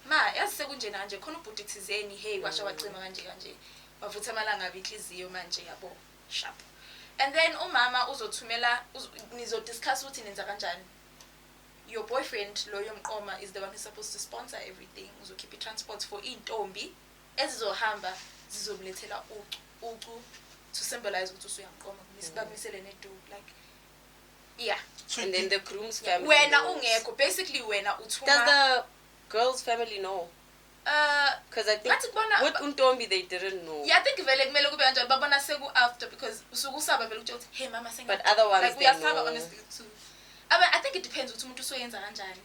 ma yazi sekunjena nje khona ubhuti thizeni hey kwasha wacima kanje bavutha amalanga abinhliziyo manje yabo sharp. And then umama uzothumela nizo discuss ukuthi nenza kanjani. Your boyfriend lo yomqoma is the one who's supposed to sponsor everything. Uzokhipha transport for intombi ezizohamba zizomlethela ucu to symbolize ukuthi usuyamqoma bamisele nedu like yeah. And then the groom's family. Wena knows. ungekho basically wena uthuma. Does the girl's family know? Because I think Bathi kubona- with Untombi they didn't know. Yeah, I think vele kumele kube kanjalo babona seku after because usuke usaba vele ukuthi hey mama senga. But other ones like they uyasaba know. honestly too. I think it depends ukuthi umuntu usoyenza kanjani.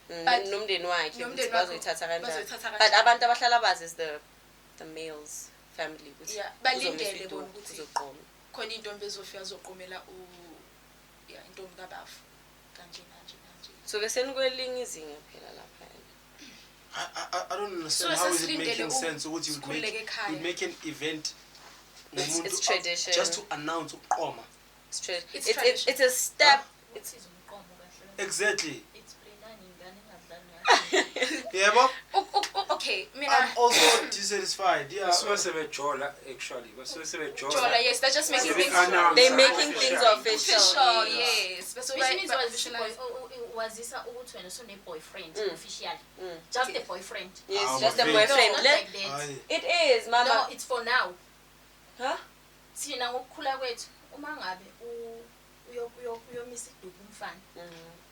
But- Nomndeni wakhe Nomndeni ukuthi wakhe bazoyithatha kanjani. bazoyithatha But kanjani. abantu abahlala bazi is the male's family ukuthi Yeah, uzomisa balindele iduku, bona ukuthi uzoqoma. khona intombi ezofika zoqomela intombi kabafu kanje. So ke senikwelinye izinga phela lapha. I don't understand So how is it sesilindele making sense ukuthi sikhululeke ekhaya. you make an event It's tradition. just to announce uqoma. It's true. It's It's tradition. a step. It's umqomo kahle. Exactly. Explainani ingane engadlali ngayo. Yebo. Okay, I'm mina also dissatisfied. Yeah. basuke sebejola actually basuke Jola, sebejola yes, they're just making Sebi things announce. They're making things official. official. yes. Yes, but so Which means visualize. wazisa ukuthi wena sune-boyfriend officially. Mm. Just a boyfriend. Yes, Our just a friends. No, boyfriend. not Let- like that. Aye. It is, No, mama. it's for now. Huh? Thina ngokukhula kwethu uma ngabe uyomisa iduku umfana.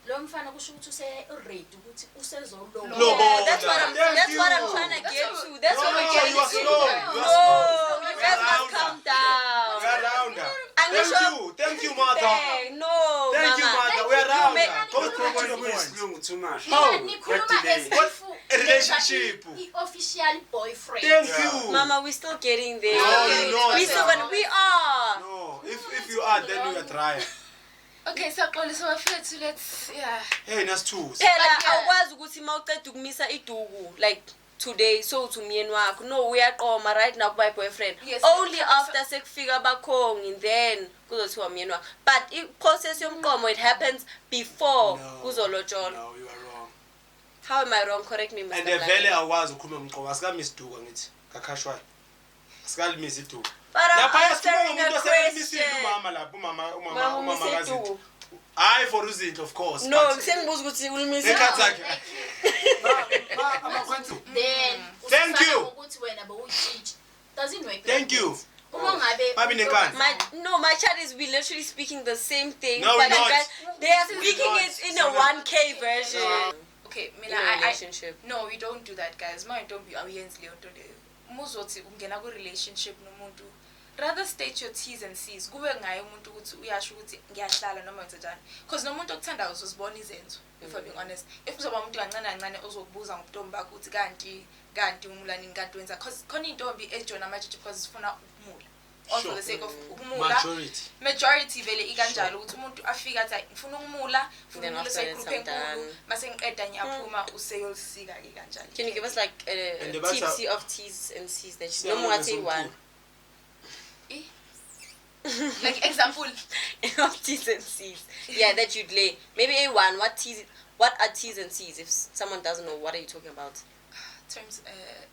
Lo mfana kusho ukuthi use-ready ukuthi usezolobola. No. Yeah, that's what I'm. Thank That's what I'm you. trying to That's get what- to. That's what No, we're getting you are to. slow. You are No, you We guys are must louder. calm down. We are rounder. I'm Thank sure- you. Thank you, Martha. No, Thank you, mama. Martha. We are rounder. make- Go to Lokho the point. kuyisilungu too much Nikhuluma as if A relationship. i-official boyfriend. Thank Yeah. you. Mama, we're still getting there. No, you're not. We still gonna. We are. No, if you are, then you are trying. Okay, siyaxolisa bafethu, let's Hey, that's two. Phela But yeah. awukwazi ukuthi mawuqeda ukumisa iduku like today so uthi umyeni wakho. No, uyaqoma right now by boyfriend. Yes, Only so- after sekufika abakhongi then kuzothiwa umyeni wakho. But i-process yomqomo it happens before kuzolotsholwa. No, you are wrong. How am I wrong? Correct me, Mr. And Blanket. vele awukwazi ukukhuluma umqobo. Asikamisi iduku ngithi. Kakhashwayo. Asikalimisi iduku. But I'm Lapha answering yasikhuluma a umuntu oselimisa question. umama lapha Mama, umama umise kazi. iduku. Hayi for izinto of course. No, but- sengibuza ukuthi ulimisa. Nekhathi zakhe. Then Thank usifaka you. ngokuthi wena bewuyitshintshi. Doesn't work. Thank like you. that. Uma ngabe Babi nenkani. My chat is we literally speaking the same thing. No, but we're not. they are We're speaking not. it in a 1K version. Okay, In mina a I relationship. no, we don't do that, guys. Ma don't be awuyenzi leyo nto leyo. Umuzothi ungena ku relationship nomuntu. Rather state your T's and C's. Kube ngaye umuntu ukuthi uyasho ukuthi ngiyahlala noma wenza njani. Because nomuntu okuthandayo uzozibona izenzo. If I'm being honest. If uzoba umuntu kancane kancane ozokubuza ngobuntombi bakho ukuthi kanti umulani kanti wenza because khona intombi ejona amajiji because zifuna ukumula. Also Sure. the sake of ukumula. Majority vele ikanjalo ukuthi umuntu afika athi ngifuna ukumula, ngifuna Then ukumula after it's segroup enkulu, done. mase ngiqeda ngiyaphuma useyolisika ke kanjalo. Can you give us like And a the tipsy of T's and C's that you Yeah, no more that's say so one Like example, of T's and C's? Yeah, that you'd lay. Maybe A1. What are T's and C's? If someone doesn't know, what are you talking about? terms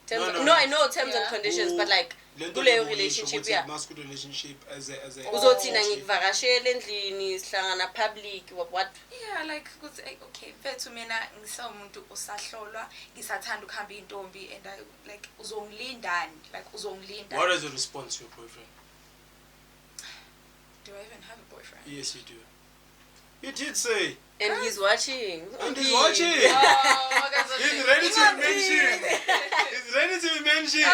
Terms No, of, no. I know terms and Yeah. conditions, but like kuleyo relationship, yeah. Masculine relationship as a Uzothina ngikuvakashela endlini sihlangana public what yeah, like ukuthi okay, mfethu mina ngisawumuntu osahlolwa, ngisathanda ukuhamba intombi and I like uzongilindani, like uzongilinda. What is the response to your boyfriend? Do I even have a boyfriend? Yes, you do. You did say. and he's watching. And he's watching. Oh, my God, He's ready to be mentioned. He's ready to be mentioned.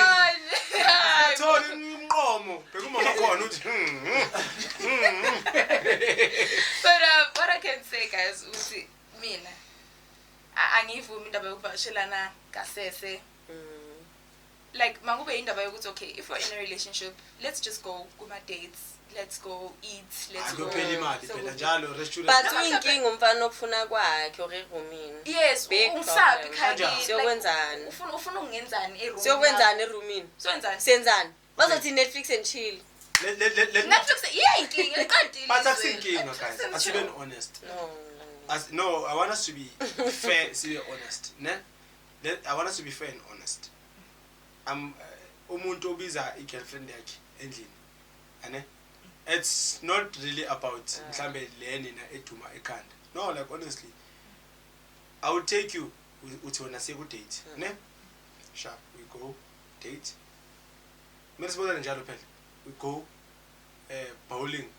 Told him umqomo. Bekumama khona uthi. But what I can say, guys, uthi mina angivumi indaba yokuvakashelana kasese. Like mangube indaba yokuthi okay, if we're in a relationship, let's just go kuma dates. Let's go eat. Let's go. Akuphela imali So phela we- njalo restaurant. But uyinkinga umfana okufuna kwakhe orerumini. Yes, Big ungisabi problem. khali. Kanjani? Siyokwenzani? Ufuna ungenzani eroom. Siyokwenzani erumini? Siyokwenzani? Senzani? Bazothi Netflix and chill. Let Netflix iyayinkinga liqadile. But asinkinga guys. Asibe honest. No. No, I want us to be fair, to be honest. Ne? I want us to be fair and honest. Umuntu obiza i-girlfriend yakhe endlini. Ane? It's not really about mhlambe le nina eduma ekhanda. No, like honestly. I would take you uthi wena siku date, ne? Sharp, we go date. Mase sibona njalo phela. We go bowling.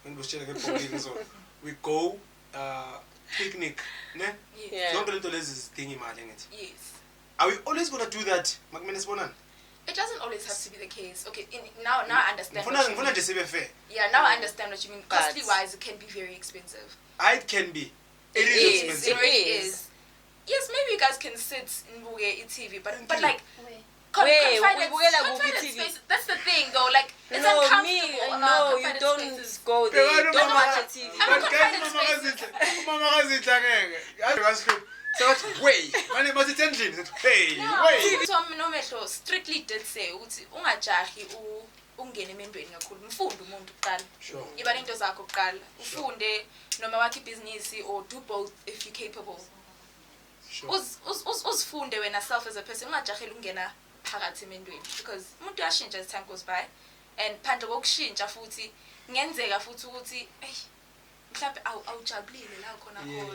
Ngibusitshela ngebowling so. We go picnic, ne? Yeah. Zonke lento lezi zidinga imali ngithi. Yes. Are we always going to do that? Makumele sibonane. It doesn't always have to be the case. Okay, now I understand. Ngifuna nje sibe fair. Yeah, now I understand what you mean. But- Costly wise, it can be very expensive. It can be. It is It expensive. really It is. is. Yes, maybe you guys can sit and look at TV, but Thank like Wait. Wait, confined we bukela confined kuphi TV? spaces. That's the thing, though. Like it's No, uncomfortable. me, around no, you confined don't spaces. go there. But Don't Mama- watch a TV. I'm But confined guys, spaces. Mama Gazita ngeke. Yazi ngasihlupha. Sathi wey, manje masithi endlini sathi hey, wey. So nomehlo strictly did say ukuthi ungajahi ungene emendweni kakhulu. Mfunde umuntu uqala. Sure. Iba into zakho uqala. Ufunde noma wakhe business or do both if you're capable. Sure. Uzifunde wena self as a person ungajaheli ungena phakathi emendweni because umuntu uyashintsha as time goes by and phandle kokushintsha futhi ngenzeka futhi ukuthi mhlawumbe awujabulile la khona khona.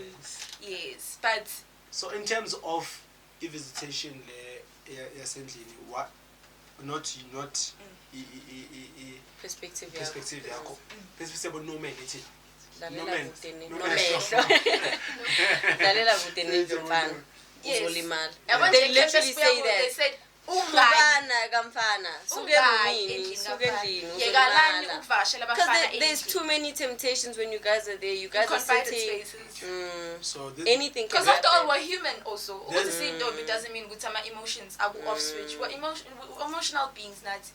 Yes, but So in terms of visitation yasendlini, what not Perspective yakho. perspective yakho. Perspective no man ethi. Lalela kude No nomehlo. Lalela kude nemfana. Yes. Uzolimala. yabona They nje literally Campus say Bear, they that. said ungayi Hlukana kamfana. Suke emini, suke endlini. yekalani uzolimala. ukuvashela Because abafana there's too many temptations when you guys are there. You guys are confined sitting. spaces. So this Anything can Because after all, happen. we're human also. Ukuthi siyintombi doesn't mean ukuthi ama-emotions off switch. We're emotional beings nathi.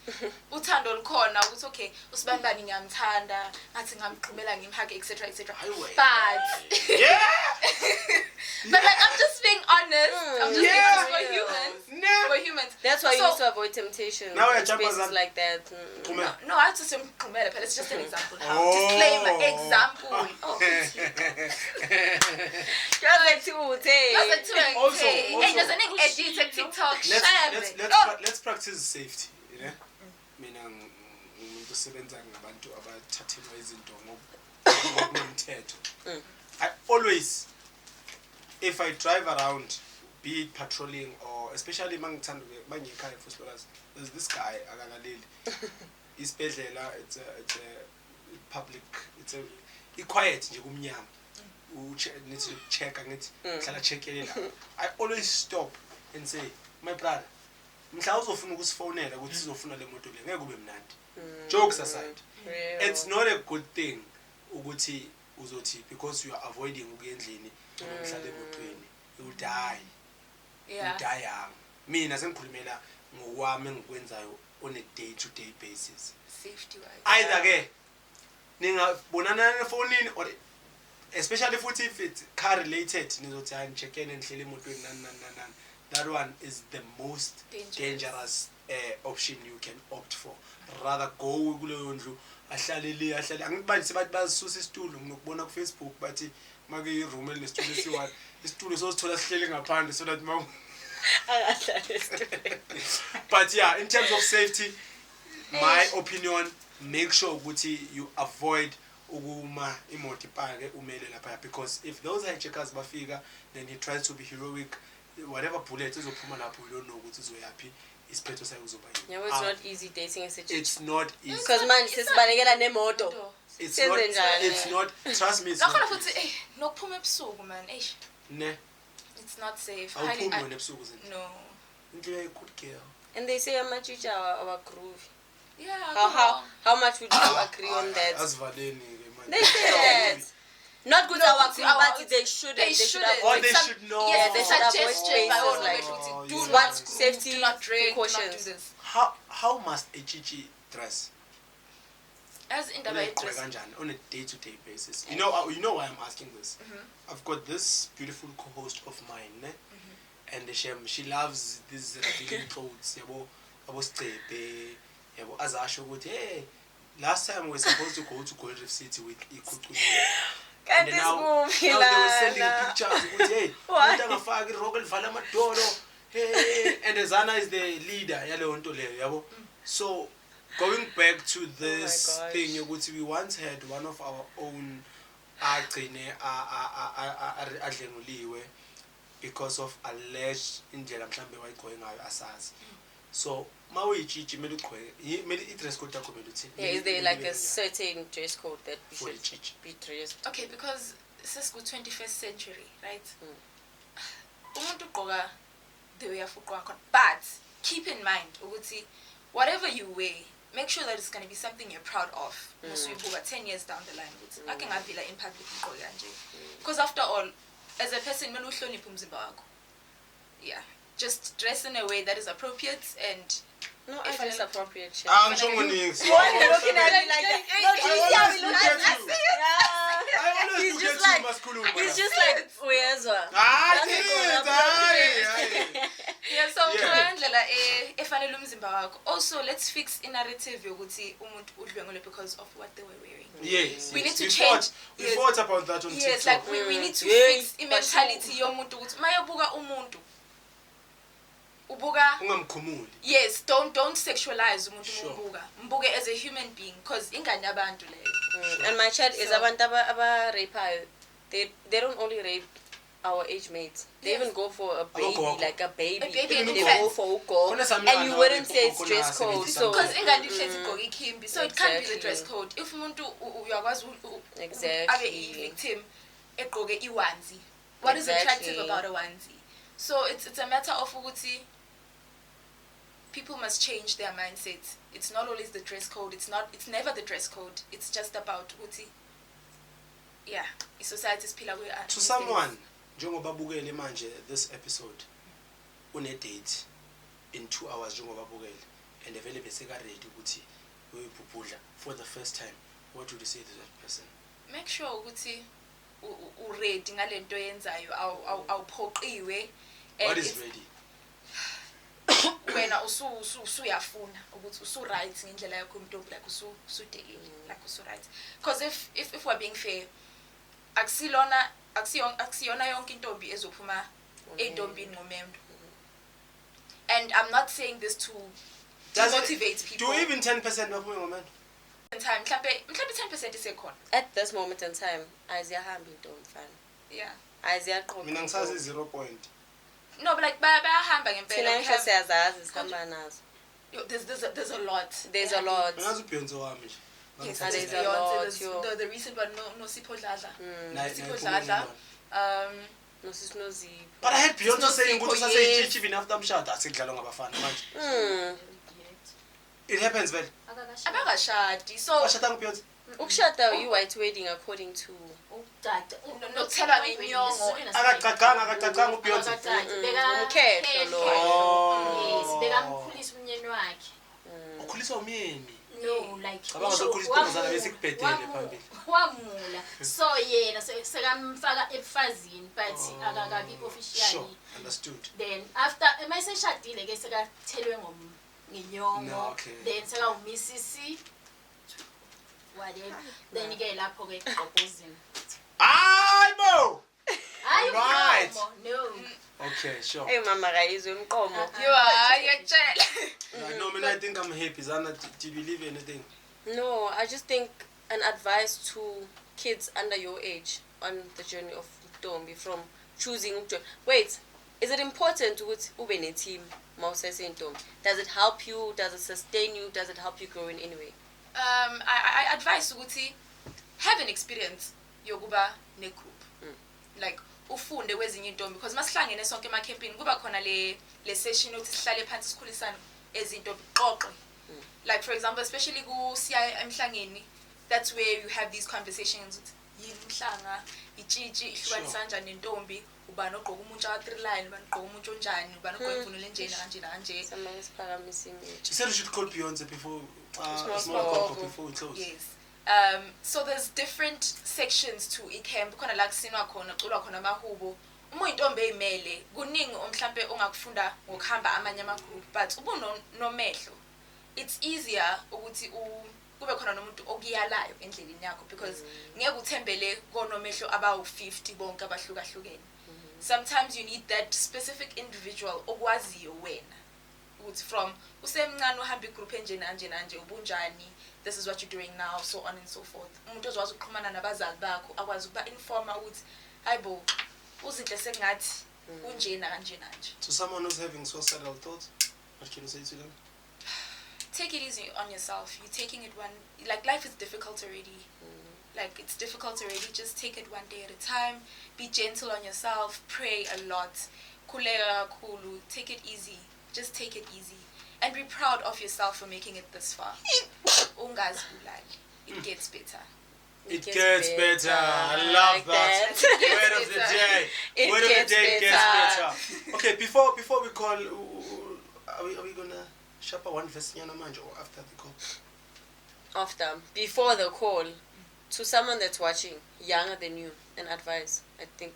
Uthando lukhona ukuthi okay, usibanibani ngiyamthanda, ngathi ngamqhubela ngimhage etc etc. But yeah. but like I'm just being honest. I'm just being Yeah. honest. We're humans. No. We're humans. That's why you So- need to avoid temptation. Now in you're jumping spaces on- like that. No, I just say mqhubela phela. It's just an example. Oh. Disclaimer. Example. Oh, Just Also- Hey, there's an edit TikTok. Let's practice safety, you know? Mina ngumuntu osebenza ngabantu abathathelwa izinto ngokomthetho. I always, if I drive around, be it patrolling or especially mangikhaya for Slolas, there's this guy akalaleli. Isibhedlela, it's a public, it's quiet nje kumnyama. Need to check ngithi hlala checkele la. I always stop and say, my brother, mhla uzofuna ukusifonela ukuthi sizofuna le moto le ngeke kube mnandi. Jokes aside, it's not a good thing ukuthi uzothi because you are avoiding ukuya endlini noma mhlala emotweni you die. Yeah. You die young. Mina sengikhulumela ngokwami engikwenzayo on a day to day basis. Safety wise. Either ke ningabonana efonini or especially if it's car related nizothi check-in nihlele emotweni nani. That one is the most dangerous option you can opt for. Rather go kuleyo ndlu ahlale angibathi sebathi bazisusa isitulo nginokubona ku Facebook bathi make iroom elinesitulo esiwani isitulo sosithola sihlele ngaphandle so that but yeah, in terms of safety, my opinion, make sure ukuthi you avoid ukuma imoto ipake umele lapha because if those hijackers bafika then he tries to be heroic, whatever bullet izophuma lapho you don't know ukuthi izoyaphi isiphetho sayo kuzoba yini. Yeah, it's not easy dating a situation. It's not easy. Because manje sesibalekela nemoto. It's not, Senze njani? it's not, trust me, it's Nakhona not futhi nokuphuma ebusuku man. ne It's not safe. awuphumi wena ebusuku zinto No. into a good girl. And they say amachicha our groove. Yeah. How much would you agree on that? Asivaleni ke manje. They say that. Not good No, our but groove, but they shouldn't. They should shouldn't. Or avoid they Some- should know. Yes, they they should avoid suggested by spaces all like- do yes. not What do safety not drink, do not do precautions? this. How must a chichi dress? As in the dress. On a day-to-day basis. You know why I'm asking this. I've got this beautiful co-host of mine, ne? And she loves these revealing clothes. Yabo stepe, yabo azasho ukuthi hey, last time we were supposed to go to Gold Reef City with Ikutu. And And this now movie, they were sending Lana. pictures ukuthi hey Why? umuntu angafaki irock elivala amadolo hey and Zana is the leader yaleyo nto leyo yabo. So going back to this gosh. thing yokuthi we once had one of our own agcine adlenguliwe because of alleged indlela mhlambe wayigqoke ngayo asazi. So mawuyitshitshi kumele ugqoke kumele i-dress code yakho kumele uthini. Yeah, is there like a certain dress code that we For should itchy. be dressed? Okay, because this is 21st century, right? Umuntu ugqoka the way afugqoka khona. But keep in mind ukuthi whatever you wear, make sure that it's going to be something you're proud of. So you go 10 years down the line ukuthi ake ngavila in public ngigqoke kanje. Because after all, as a person kumele uhloniphe umzimba wakho. Yeah. Just dress in a way that is appropriate and No, I dress appropriate. Shit. Angisho ngoningi. Why are you looking at me like that? No, I always look at you. Yeah. I always He's look just at like, you maskhuluma. he's just like, where's one? yeah, so Yeah. ndlela efanele umzimba wakho. Also, let's fix a narrative yokuthi umuntu udlwengule because of what they were wearing. Yes. We need to We change. thought- We thought about that on Yes, TikTok. like we need to Yes, fix mentality yomuntu ukuthi mayobuka umuntu ubuka Ungamkhumuli. yes, don't sexualize umuntu Sure. umbuka. Mbuke as a human being because ingane yabantu leyo. And my chat is So- abantu aba-rape. They don't only rape our age mates. They Yes. even go for a baby, Abagogo. like a baby. A baby, They in go fact. for ugo. Khona sami And you ngane wouldn't say it's wabe dress ukhona code. 70 So Because ingane ihlezi igqoke ikhimbi, so it can't be the Exactly. dress code. If umuntu uyakwazi Exactly. abe i-victim egqoke iwanzi, what is attractive Exactly. about a onesie? So it's a matter of ukuthi people must change their mindset. It's not always the dress code. It's never the dress code. It's just about ukuthi yeah, society siphila kuyo. To someone njengoba bukele manje this episode une date in 2 hours njengoba bukele and vele beseka ready ukuthi uyibhubhudla for the first time, what would you say to that person? Make sure ukuthi u-ready ngalento yenzayo awuphoqiwe. What and is it's- ready? wena usuyafuna ukuthi usu-right ngendlela yakho umuntu like usu-dating like usu-right because if we're being fair akusiyona yonke intombi ezophuma ey'ntombini ngomendo. And I'm not saying this to Does it- motivate people. Do even 10% baphume ngomendo? time mhlambe 10% isekhona. at this moment in time, ayiziyahamba into mfana. Yeah. Ayiziyaqoqa. Mina ngisazi 0 point. No, but like bayahamba ngempela. Thina We ngisho have- siyazazi sihamba nazo. There's a lot. There's a lot. Ngazi uBeyonce wami nje. Yes, And there's there's a lot, There's yo. the recent one, no Sipho Dladla. Nayi- Sipho nayiphumile Dladla. yona. Nosizipho. But I heard Beyonce not saying Sipho, ukuthi yes. usaseyitshitshi even after umshado asikudlalwa ngabafana manje. It happens vele. Abakashadi. So Washada nguBeyonce? Ukushada yi-white wedding according to nokuthelwa ngenyongo. Akacacanga uBeyonce. Umkhetho lo. Oh. bekamkhulisa umnyeni wakhe. Ukhuliswa umyeni. No, like Cabanga zokukhulisa intombazana bese ikubhedele phambili. wamula so yena sekamfaka ebufazini but akakabi Sure, officially. understood. Then after mayiseshadile ke sekathelwe ngenyongo. No, okay. Then sekawumisisi whatever. Then ke lapho ke proposing. Ayibo! Hayi Right. umqomo, no. Okay, sure. Hey mama kayizwe umqomo. Yo, ngiyakutshela. No, I think I'm happy. Zana, did you leave anything? No, I just think an advice to kids under your age on the journey of Ntombi from choosing ukujoin. Wait, is it important ukuthi ube ne-team mawusese Ntombi? Does it help you? Does it sustain you? Does it help you grow in any way? I advise ukuthi have an experience yokuba ne group. Like ufunde kwezinye intombi because masihlangene sonke emacampini kuba khona le session yokuthi sihlale phansi sikhulisana ezintombi qoqe. Like for example, especially ku siya emhlangeni, that's where you have these conversations with yini umhlanga, itshitshi ihlukanisa kanjani nentombi, ubani ogqoka umuntu ka 3 line, ubani ogqoka umuntu onjani, ubani ogqoka imvunulo enjena kanje kanje. Samanye siphakamisa image. You said we should call Beyonce before Small small talk. cock before we close. Yes. So there's different sections to iCamp. Khona la kusinwa khona, culwa khona amahubo. Uma uyintombi eyimele, kuningi omhlambe ongakufunda ngokuhamba amanye ama group, but ubu nomehlo. it's easier ukuthi kube khona nomuntu okuyalayo endleleni yakho because ngeke uthembele konomehlo abawu50 bonke abahlukahlukene. Sometimes you need that specific individual okwaziyo wena ukuthi from usemncane uhamba igroup nje ubunjani, this is what you're doing now, so on and so forth. Umuntu ozwazi ukuxhumana nabazali bakho akwazi ukuba informa ukuthi hayibo uzinhle sengathi kunjena kanje. To someone who's having suicidal thoughts, what can you say to them? Take it easy on yourself. You're taking it one, like life is difficult already. Like it's difficult already. Just take it one day at a time. Be gentle on yourself. Pray a lot. Kuleka kulu. Take it easy. Just take it easy. And be proud of yourself for making it this far. Ungazibulali. It gets better. It gets better. I love that. Word of the day. Word of the day gets better. Okay, before we call, are we gonna shapa one verse nyana manje or after the call? After, before the call, to someone that's watching, younger than you, and advice. I think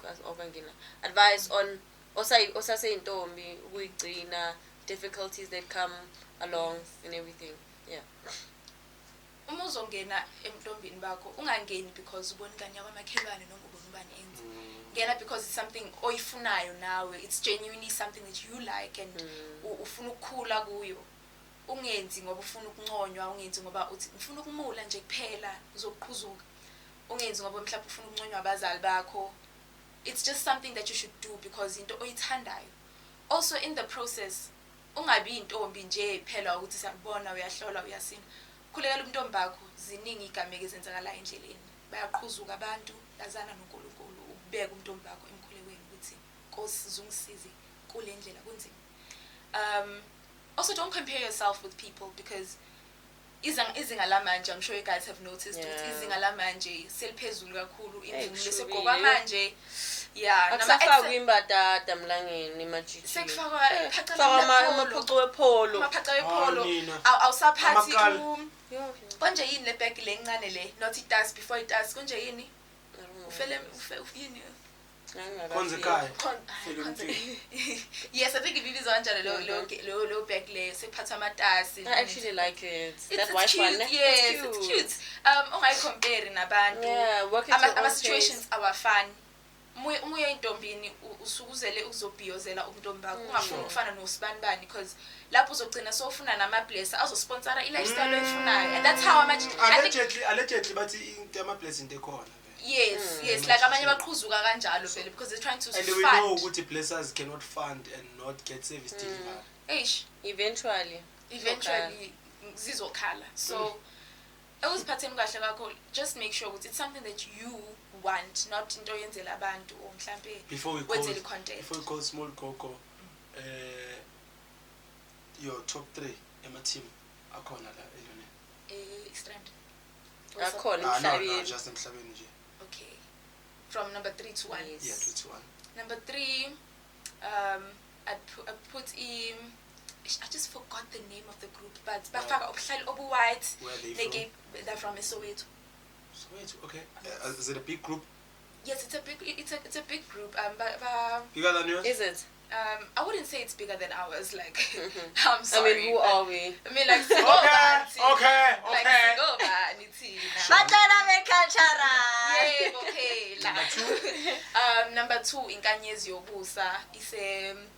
advice on osase intombi ukuyigcina, difficulties that come along and everything. Yeah. Uma uzongena emntombini bakho ungangeni because ubona kanye kwamakhelwane noma ubona ubani enza. Ngena because it's something oyifunayo nawe. It's genuinely something that you like and ufuna ukukhula kuyo. Ungenzi ngoba ufuna ukunconywa, ungenzi ngoba uthi ufuna ukumula nje kuphela uzoqhuzuka. Ungenzi ngoba mhlawumbe ufuna ukunconywa abazali bakho. It's just something that you should do because into oyithandayo. Also in the process ungabi intombi nje phela ukuthi siyabona uyahlola uyasina. Khulekela umntombi bakho ziningi igameke ezenzakala endleleni. Bayaqhuzuka abantu yazana noNkulunkulu ubeka umntombi bakho emkhulekweni ukuthi Nkosi zungisize kule ndlela kunzima. Also don't compare yourself with people because izinga lamanje, I'm sure you guys have noticed izinga lamanje seliphezulu kakhulu izinga lesigqoka manje. Yeah, akusafakwa imbadada emlangeni emajiji. Sekufakwa amaphucu wepolo. Amaphaca wepolo. Awusaphathi konje yini le bag le encane le, not it does before it does konje yini? Ufele yini? Konze kai. Yes, I think if you design lo bag le sekuphatha amatasi. I actually like it. It's white cute, one. yes, it's cute. Ungayicompare nabantu. Yeah, work at your own situations awafani. Umuya intombini usukuzele ukuzobhiyozela umntombi bakho ungafuni ukufana noSibanibani because lapho uzogcina sofuna nama-blesser azosponsora i-lifestyle oyifunayo, and that's how allegedly bathi ama-blessing ekhona. Yes, like amanye baqhuzuka kanjalo vele because they're trying to and fund. we know ukuthi blessers cannot fund and not get service delivered. Eventually zizokhala. So ekuziphatheni kahle kakho, just make sure ukuthi it's something that you want, not into oyenzela abantu or mhlambe wenzele content. Before we call Small Coco, your top 3 team akhona la elone. Strand. akhona No, emhlabeni. just emhlabeni nje. Okay. From number 3 to 1. Yes. Yeah, 2 to 1. Number 3, I put in. I just forgot the name of the group, but bafaka obuhlali obu-white. Where are they from? They're from Soweto. Soweto, okay. Is it a big group? Yes, it's a big group. Bigger than yours? Is it? I wouldn't say it's bigger than ours. Like, I'm sorry. I mean, who are we? I mean, like, Okay. Batana becultura. Yeah, okay. Like, number 2, Inkanyezi Yobusa is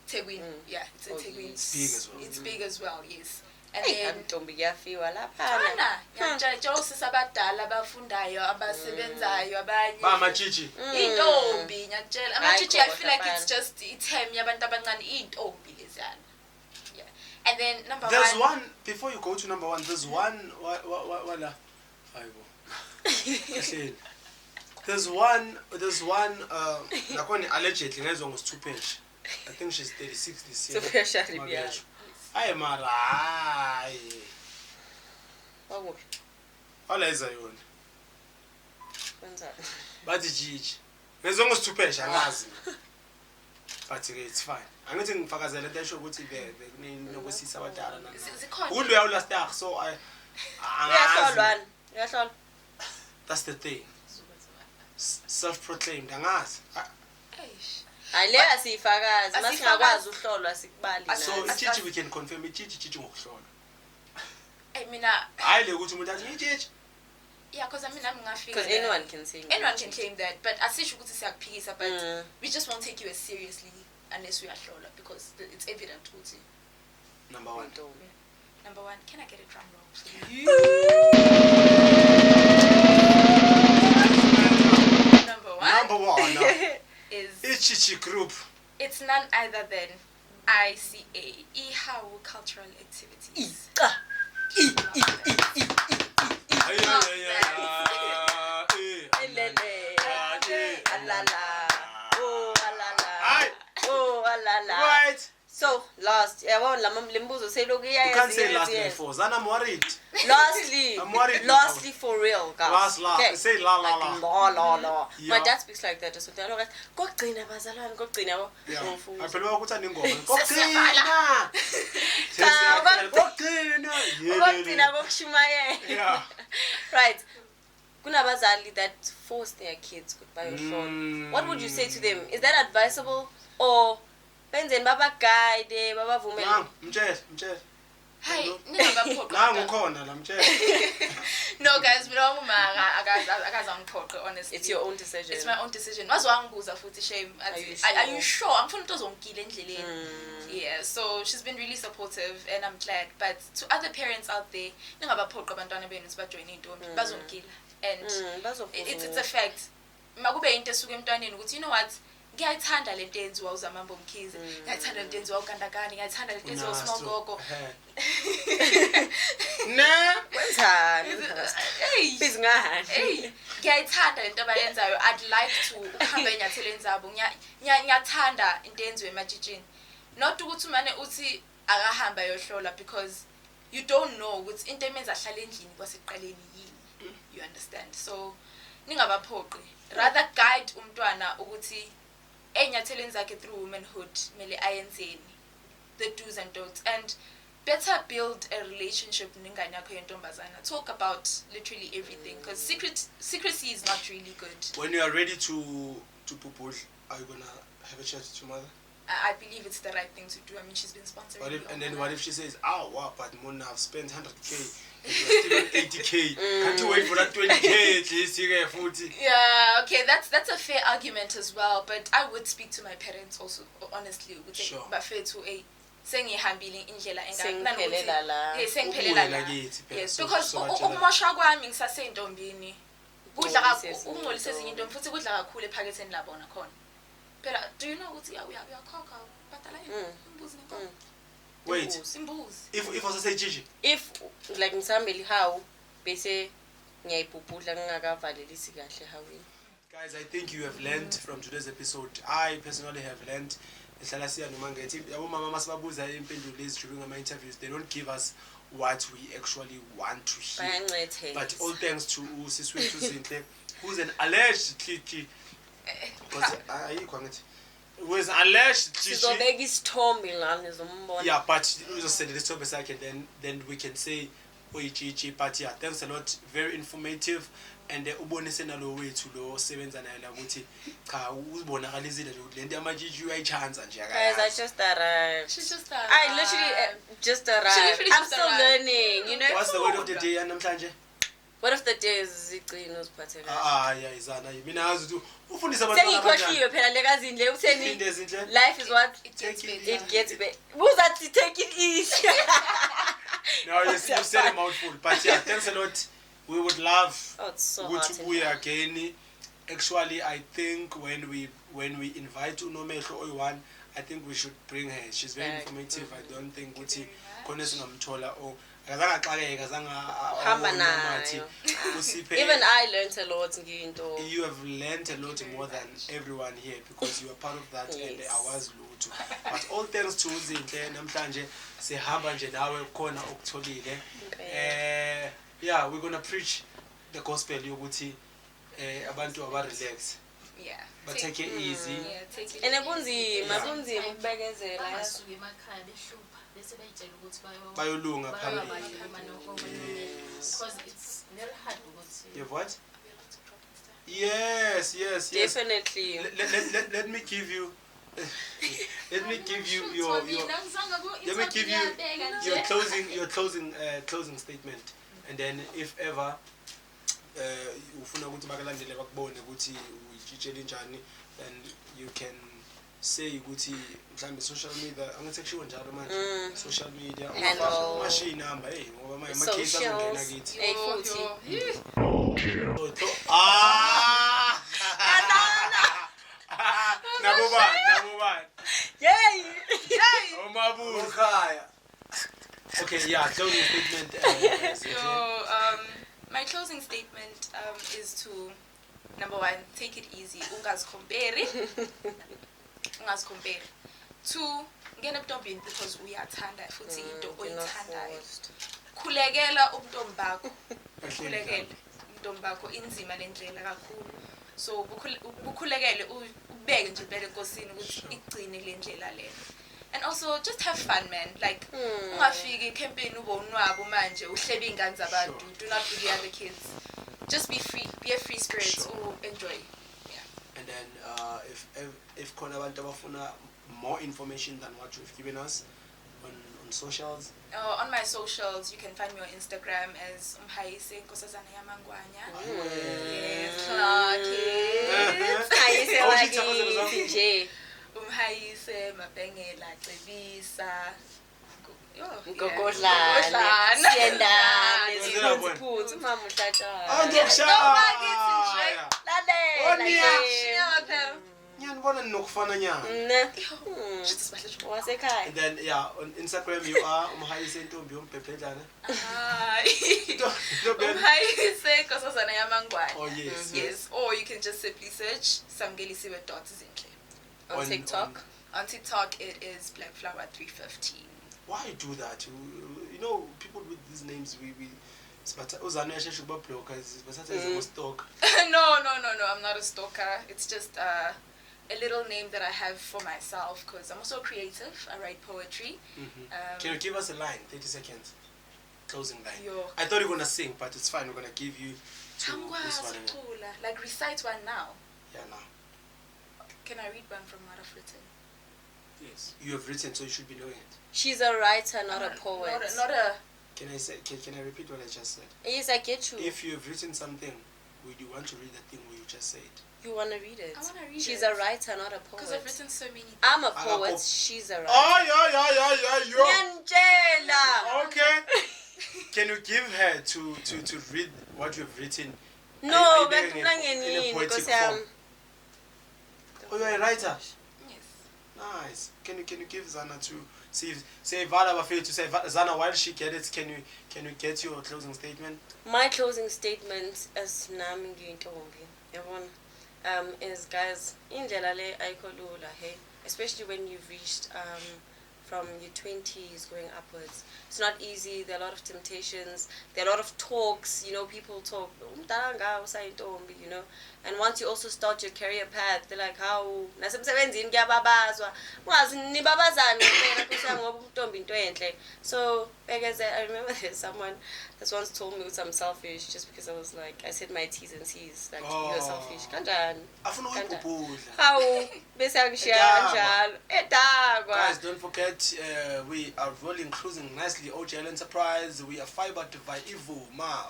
Tegwin. Yeah, it's a Tegwin. It's big as well. It's big as well, yes. And then Ntombi kuyafiwa lapha. Ana, ngiyatshela usisa abadala abafundayo, abasebenzayo, abanye. Ba machichi. Intombi, ngiyatshela. Amachichi, I feel like Hayi, it's just item yabantu abancane, intombi lezana. Yeah. And then number 1. There's one, before you go to number 1, there's one, wala. There's one, nakoni allegedly ngezwe ngosithupeshe. I think she's 36 this year. Sufesha Ribiya. Hayi mara, hayi. Wakuphi? Wala iza yona. Kwenzani? Bathi jiji. Ngezwe ngosithupeshe angazi. But it's fine. Angithi ngifakazela into esho ukuthi kunokwesisa abadala nami. Undo yawo last year, so Uyahlolwa. that's the thing. Self-proclaimed angazi. Hayi le asifakazi, masingakwazi uhlolwa sikubali. So ichichi we can confirm ichichi ngokuhlolwa. Hey, mina, hayi le ukuthi umuntu athi ngitshitshi. yeah, because I mean, I'm not Because anyone can sing. Anyone can claim that, but I say ukuthi siyakuphikisa, but Mm. we just won't take you as seriously unless we are hlola, because it's evident ukuthi. Number one. Number one, can I get a drum roll, please? Number one is Ichichi group. it's none other than ICA, Ihawu Cultural Activities. Right. So last, lembuzo say look You can't say last before. Zana, I'm worried. Lastly, I'm worried now. lastly for real, guys. Last. Say la la la. Like la. My Yeah. dad speaks like that. So they're like, kokugcina bazalwane, kokugcina. Yeah. Mfuzo. Aphela ukuthi aningoma. Sesiyabhala. Kokugcina. Kokugcina kokushumayela. Yeah. Right. Kunabazali that force their kids goodbye short. What would you say to them? Is that advisable or benzeni baba guide, baba vumela? Mtshele. Hi, ningabaphoqa. Nangu khona la mtshele. No, guys, we don't akazangiphoqa, honestly. It's your own decision. It's my own decision. Waziwangibuza futhi shame. Are you Are sure? you sure? I'm funa into zongile endleleni. Yeah, so she's been really supportive and I'm glad. But to other parents out there, ningabaphoqa abantwana benu sibajoyine intombi, bazongila. And it's a fact. Makube into esuka emntwaneni ukuthi you know what? Ngiyayithanda lento enziwa uZamambo Mkhize. Ngiyayithanda lento enziwa uGandakani, ngiyayithanda lento enziwa uSmall Gogo. Na. Wenzani? Hey. Bizingahani. Hey, ngiyayithanda lento abayenzayo. I'd like to ukuhamba enyatheleni zabo. Ngiyathanda into enziwe ematshitshini. Not ukuthi manje uthi akahamba yohlola because you don't know ukuthi into emenza ahlale endlini kwaseqaleni yini. You understand? So ningabaphoqi. Rather guide umntwana ukuthi enyatheleni zakhe through womanhood mele ayenzeni. The do's and don'ts, and better build a relationship ningane yakho yentombazana. Talk about literally everything because secrecy is not really good. When you are ready to pupul, are you gonna have a chat with your mother? I believe it's the right thing to do. I mean, she's been sponsoring. What if she says, "Oh wow, but Mona, I've spent 100K, and you're still on 80K. Can't you wait for that 20K at least? You get 40." Yeah, okay, that's a fair argument as well. But I would speak to my parents also, honestly. Sure. But fair to a sengihambile indlela Sengiphelela la. Yes, sengiphelela la. Yes, because ukumosha kwami ngisasentombini. Kudla kakhulu, ungcolisa ezinye intombi futhi kudla kakhulu ephaketheni labona khona. Phela, do you know ukuthi uyakhokha bhatala imbuzi nenkomo? Wait. Imbuzi. If also say Gigi. If like msambeli how bese ngiyayibhubhudla ngingakavalelisi kahle hawini. Guys, I think you have learned from today's episode. I personally have learned. Ehlala siya noma ngithi abomama masibabuza impendulo lezi during ama interviews, they don't give us what we actually want to hear. Bayancethe. But all thanks to Siswethu Zinhle, who's an alleged Kiki. Because ayikho ngithi. Who is alleged Kiki. Sizobeka isithombe la nizombona. Yeah, but just send this topic second, then we can say Chichi. But yeah, thanks a lot. Very informative. And ubonise nalo wethu lo sebenza naye la ukuthi cha uzibonakalizile lento amajiji uyayichanza nje Guys, I just arrived. She's just arrived. I literally just arrived. literally I'm just still arrived. learning, you know. What's the word of the day namhlanje? What if the day is zigcino uziphathela? Yeah, izana mina ngazi ukuthi ufundisa abantwana Sengikhohliwe phela lekazindle utheni into ezinhle. life is what It gets better. it gets better. Who's that to take it easy? No, you said a mouthful. But yeah, thanks a lot. We would love Oh, it's so good hot to in be here. again. Actually, I think when we invite Unomehlo Oiwan, I think we should bring her. She's very Right. informative. I don't think ukuthi khona singamthola or akazange axakeke Hamba nayo. usiphe. Even I learned a lot nginto. You have learned a lot more than everyone here because you are part of that and Yes. I was lutho. But all thanks to Zinhle namhlanje sihamba nje nawe khona okutholile. Yeah, we're gonna preach the gospel yokuthi abantu aba relax. Yeah. But take it easy. Yeah, take it. Ene kunzima ukubekezela. Bangasuka emakhaya behlupha bese bayitshela ukuthi Bayolunga phambili. because it's very hard ukuthi You have what? Yes. Definitely. Let me give you let me give you your closing statement, and then if ever ufuna ukuthi bakalandele bakubone ukuthi uyitshitshele njani, then you can say ukuthi mhlambe social media angithi kushiwo njalo manje social media machine number ngoba manje ama case azongena kithi nabo ba Yay! omabu khaya. Okay, yeah, closing statement. So, my closing statement is to, number one, take it easy. Ungazicompare. Two, ngena ebuntambini because uyathanda futhi into oyithandayo. Khulekela ubuntombi bakho. Khulekela ubuntombi bakho inzima lendlela kakhulu. So bukhulekele ubeke nje impela enkosini ukuthi igcine le ndlela le. And also just have fun, man. Like ungafiki campaign ube unwabo manje uhlebe ingane zabantu. Do not bully other kids. Just be free. Be a free spirit. Sure. Enjoy. Yeah. And then if khona abantu abafuna more information than what you've given us on socials. On my socials, you can find me on Instagram as Umhayise Nkosazana Yamangwanya. Yes, Clark. Umhayise Mabengela Cebisa. Ngogodlana. Siyendane. Siphuthu mama uhlatsha. Ngiyabona ninokufana nyana. Wasekhaya. And then yeah, on Instagram you are Umhayise Ntombi Yombhebhedlana. Umhayise Nkosazana Yamangwanya. Oh yes. Yes. Or you can just simply search Samgelisiwe.zinhle. On TikTok? On TikTok it is Blackflower315. Why do that? You know, people with these names we Uzana Sheshuba blockers, but sometimes a stalk. No, I'm not a stalker. It's just a little name that I have for myself because I'm also creative. I write poetry. Can you give us a line, 30 seconds? Closing line. Yo. I thought you were going to sing, but it's fine. We're going to give you two. Like recite one now. Yeah, now. Can I read one from what I've written? Yes. You have written, so you should be knowing it. She's a writer, not a poet. Not a. Can I repeat what I just said? Yes, I get you. If you have written something, would you want to read the thing where you just said? You want to read it? I want to read She's it. a writer, not a poet. Because I've written so many things. I'm a poet, she's a writer. Oh, Angela! Okay. Can you give her to read what you've written? No, but in a poetic form. Oh, you're a writer? Yes. Nice. Can you give Zana to say Vala Bafil to say Zana while she get it, can you get your closing statement? My closing statement as Nami Ntombi, everyone, is guys, indlela le ayikho lula, hey, especially when you've reached from your 20s going upwards. It's not easy. There are a lot of temptations. There are a lot of talks. You know, people talk, you know. And once you also start your career path, they're like, how? So, I remember there's someone that once told me I'm selfish just because I was like, I said my T's and C's. Like, you're selfish. How? Guys, don't forget, we are rolling, cruising nicely. OGL Enterprise. We are fibered by Evo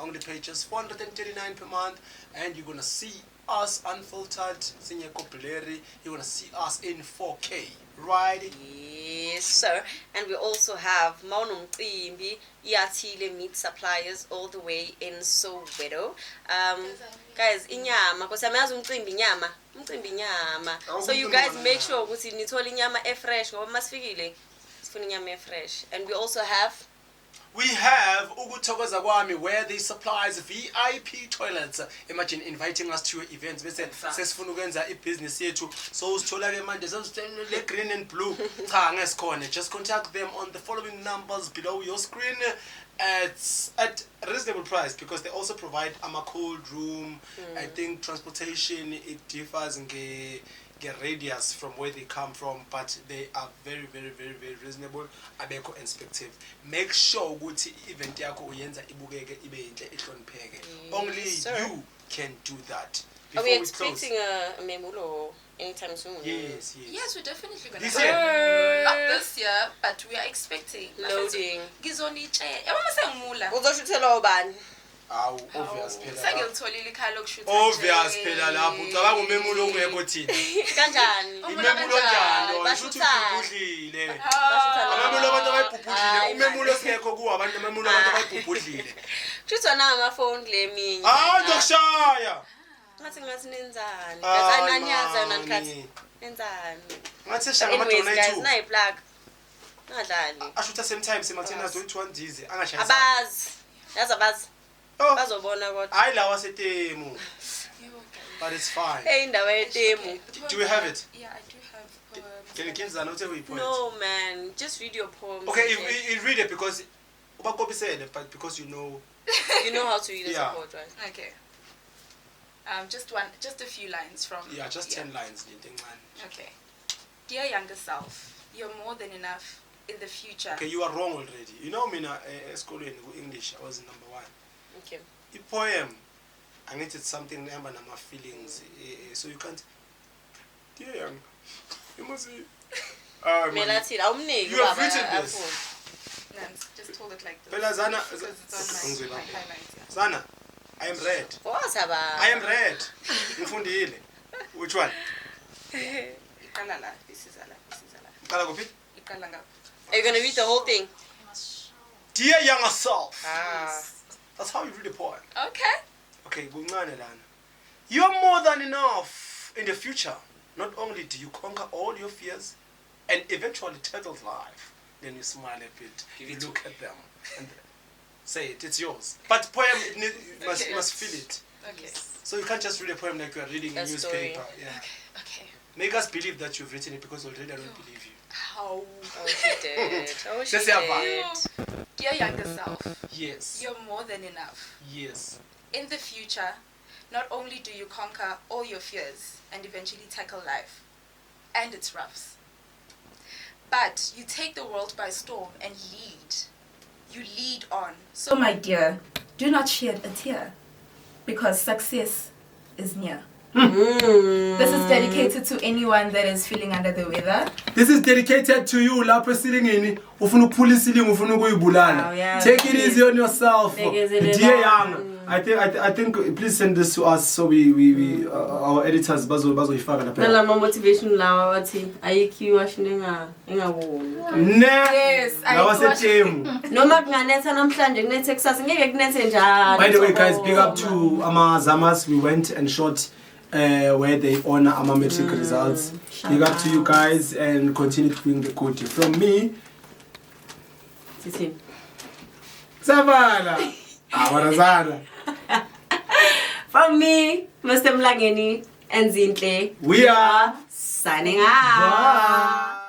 on the page just 439 per month, and you're gonna see us unfiltered. You're gonna see us in 4K, right? Yes, sir. And we also have Maunum Mcimbi, Iatile Meat Suppliers, all the way in Soweto. Guys, inyama, because I'm Mcimbi nyama. So you guys make sure ukuthi nithola inyama fresh ngoba masifikile sifuna inyama fresh. And we also have Ukuthokoza Kwami, where they supplies VIP toilets. Imagine inviting us to your events. Bese sesifuna ukwenza ibusiness yethu. So usithola ke manje sesithola green and blue. Cha ngesikhona. Just contact them on the following numbers below your screen. At reasonable price because they also provide a cold room. I think transportation it differs in radius from where they come from, but they are very, very, very, very reasonable. Abeko inspective. Make sure ukuthi event yakho uyenza ibukeke ibe yinhle ihlonipheke. Only you can do that. Are we expecting a memulo? Anytime soon. Yes. Yes, we're definitely gonna. This have year? Umulo. Not this year, but we are expecting. Loading. Ngizonitshela. Yabona sengimula. Uzoshuthela ubani? Awu, obvious phela. Sengilitholile ikhaya lokushutha. Obvious phela lapho. Ucabanga umemulo ongekho thina. Kanjani? Imemulo njani? Washo Bashuthana. ubhubhudlile. Bashuthana. Amemulo abantu abayibhubhudlile. Hayi, Umemulo singekho kuwo abantu amemulo abantu abayibhubhudlile. Shuthwa na amafoni le minye. Ngizokushaya. Ngathi nenzani? Ah, Ngathi ananyaza yona mani. nikhathi. Nenzani? Ngathi seshaya Anyways ngamadona guys, ethu. nayi plug. Ngadlali. Ashutha same time semathena zoyithi one dize angashayisa. Abazi. Yazi abazi. Oh, Bazobona kodwa. hayi lawa setemu. But it's fine. Hey indawo yetemu. Do we have it? Yeah, I do have poems. Can you give us an we point? No man, just read your poems. Okay, you read it because ubakophisele but because you know. You know how to read a Yeah. support, right? Okay. Just a few lines from. Yeah, just 10 lines into encane. Okay. Dear younger self, you're more than enough in the future. Okay, you are wrong already. You know mina esikolweni English I was number 1. Okay. The poem I needed something number nama feelings so you can't. Dear young, you must be. Melathini awumniki You have baba, written this. afuni. Nance, just hold it like this. Phela Zana, Because it's on my highlights. Yeah. Zana, I am red. Waza ba. I am red. Ngifundile. Which one? Iqala la, this is ala. Qala kuphi? Iqala ngapha. Are you gonna read the whole thing? Dear younger self. Ah. That's how you read the poem. Okay. Okay, kuncane lana. You're more than enough in the future. Not only do you conquer all your fears and eventually tackle life, then you smile a bit, you look at them and say it, it's yours. But poem, you must feel it. Okay. So you can't just read a poem like you are reading a A story. newspaper. Yeah. Okay. Make us believe that you've written it because already I don't believe you. How? Oh, she did. Oh, she Let's have a- did. Dear younger self, Yes. you're more than enough. Yes. In the future, not only do you conquer all your fears and eventually tackle life and its roughs, but you take the world by storm and lead. You lead on. So, my dear, do not shed a tear, because success is near. This is dedicated to anyone that is feeling under the weather. This is dedicated to you lapho esilingini ufuna ukuphula isilingo ufuna ukuyibulala. Oh, yeah. Take it easy on yourself. Bekezelelani. Dear young, I think please send this to us so we our editors bazoyifaka lapha. Nalama motivation lawa wathi ayikho washinga engaboni. Ne. Yes, Lawa setemu. Noma kunganetha namhlanje kunethe kusasa ngeke kunethe njalo. By the way, guys, big up to Amazamas. We went and shot where they honor our metric results. Big up to you guys and continue doing the good. From me, Sithini? Savala. Awarazana. From me, Mr. Mlangeni and Zinhle, We are signing out. Bye.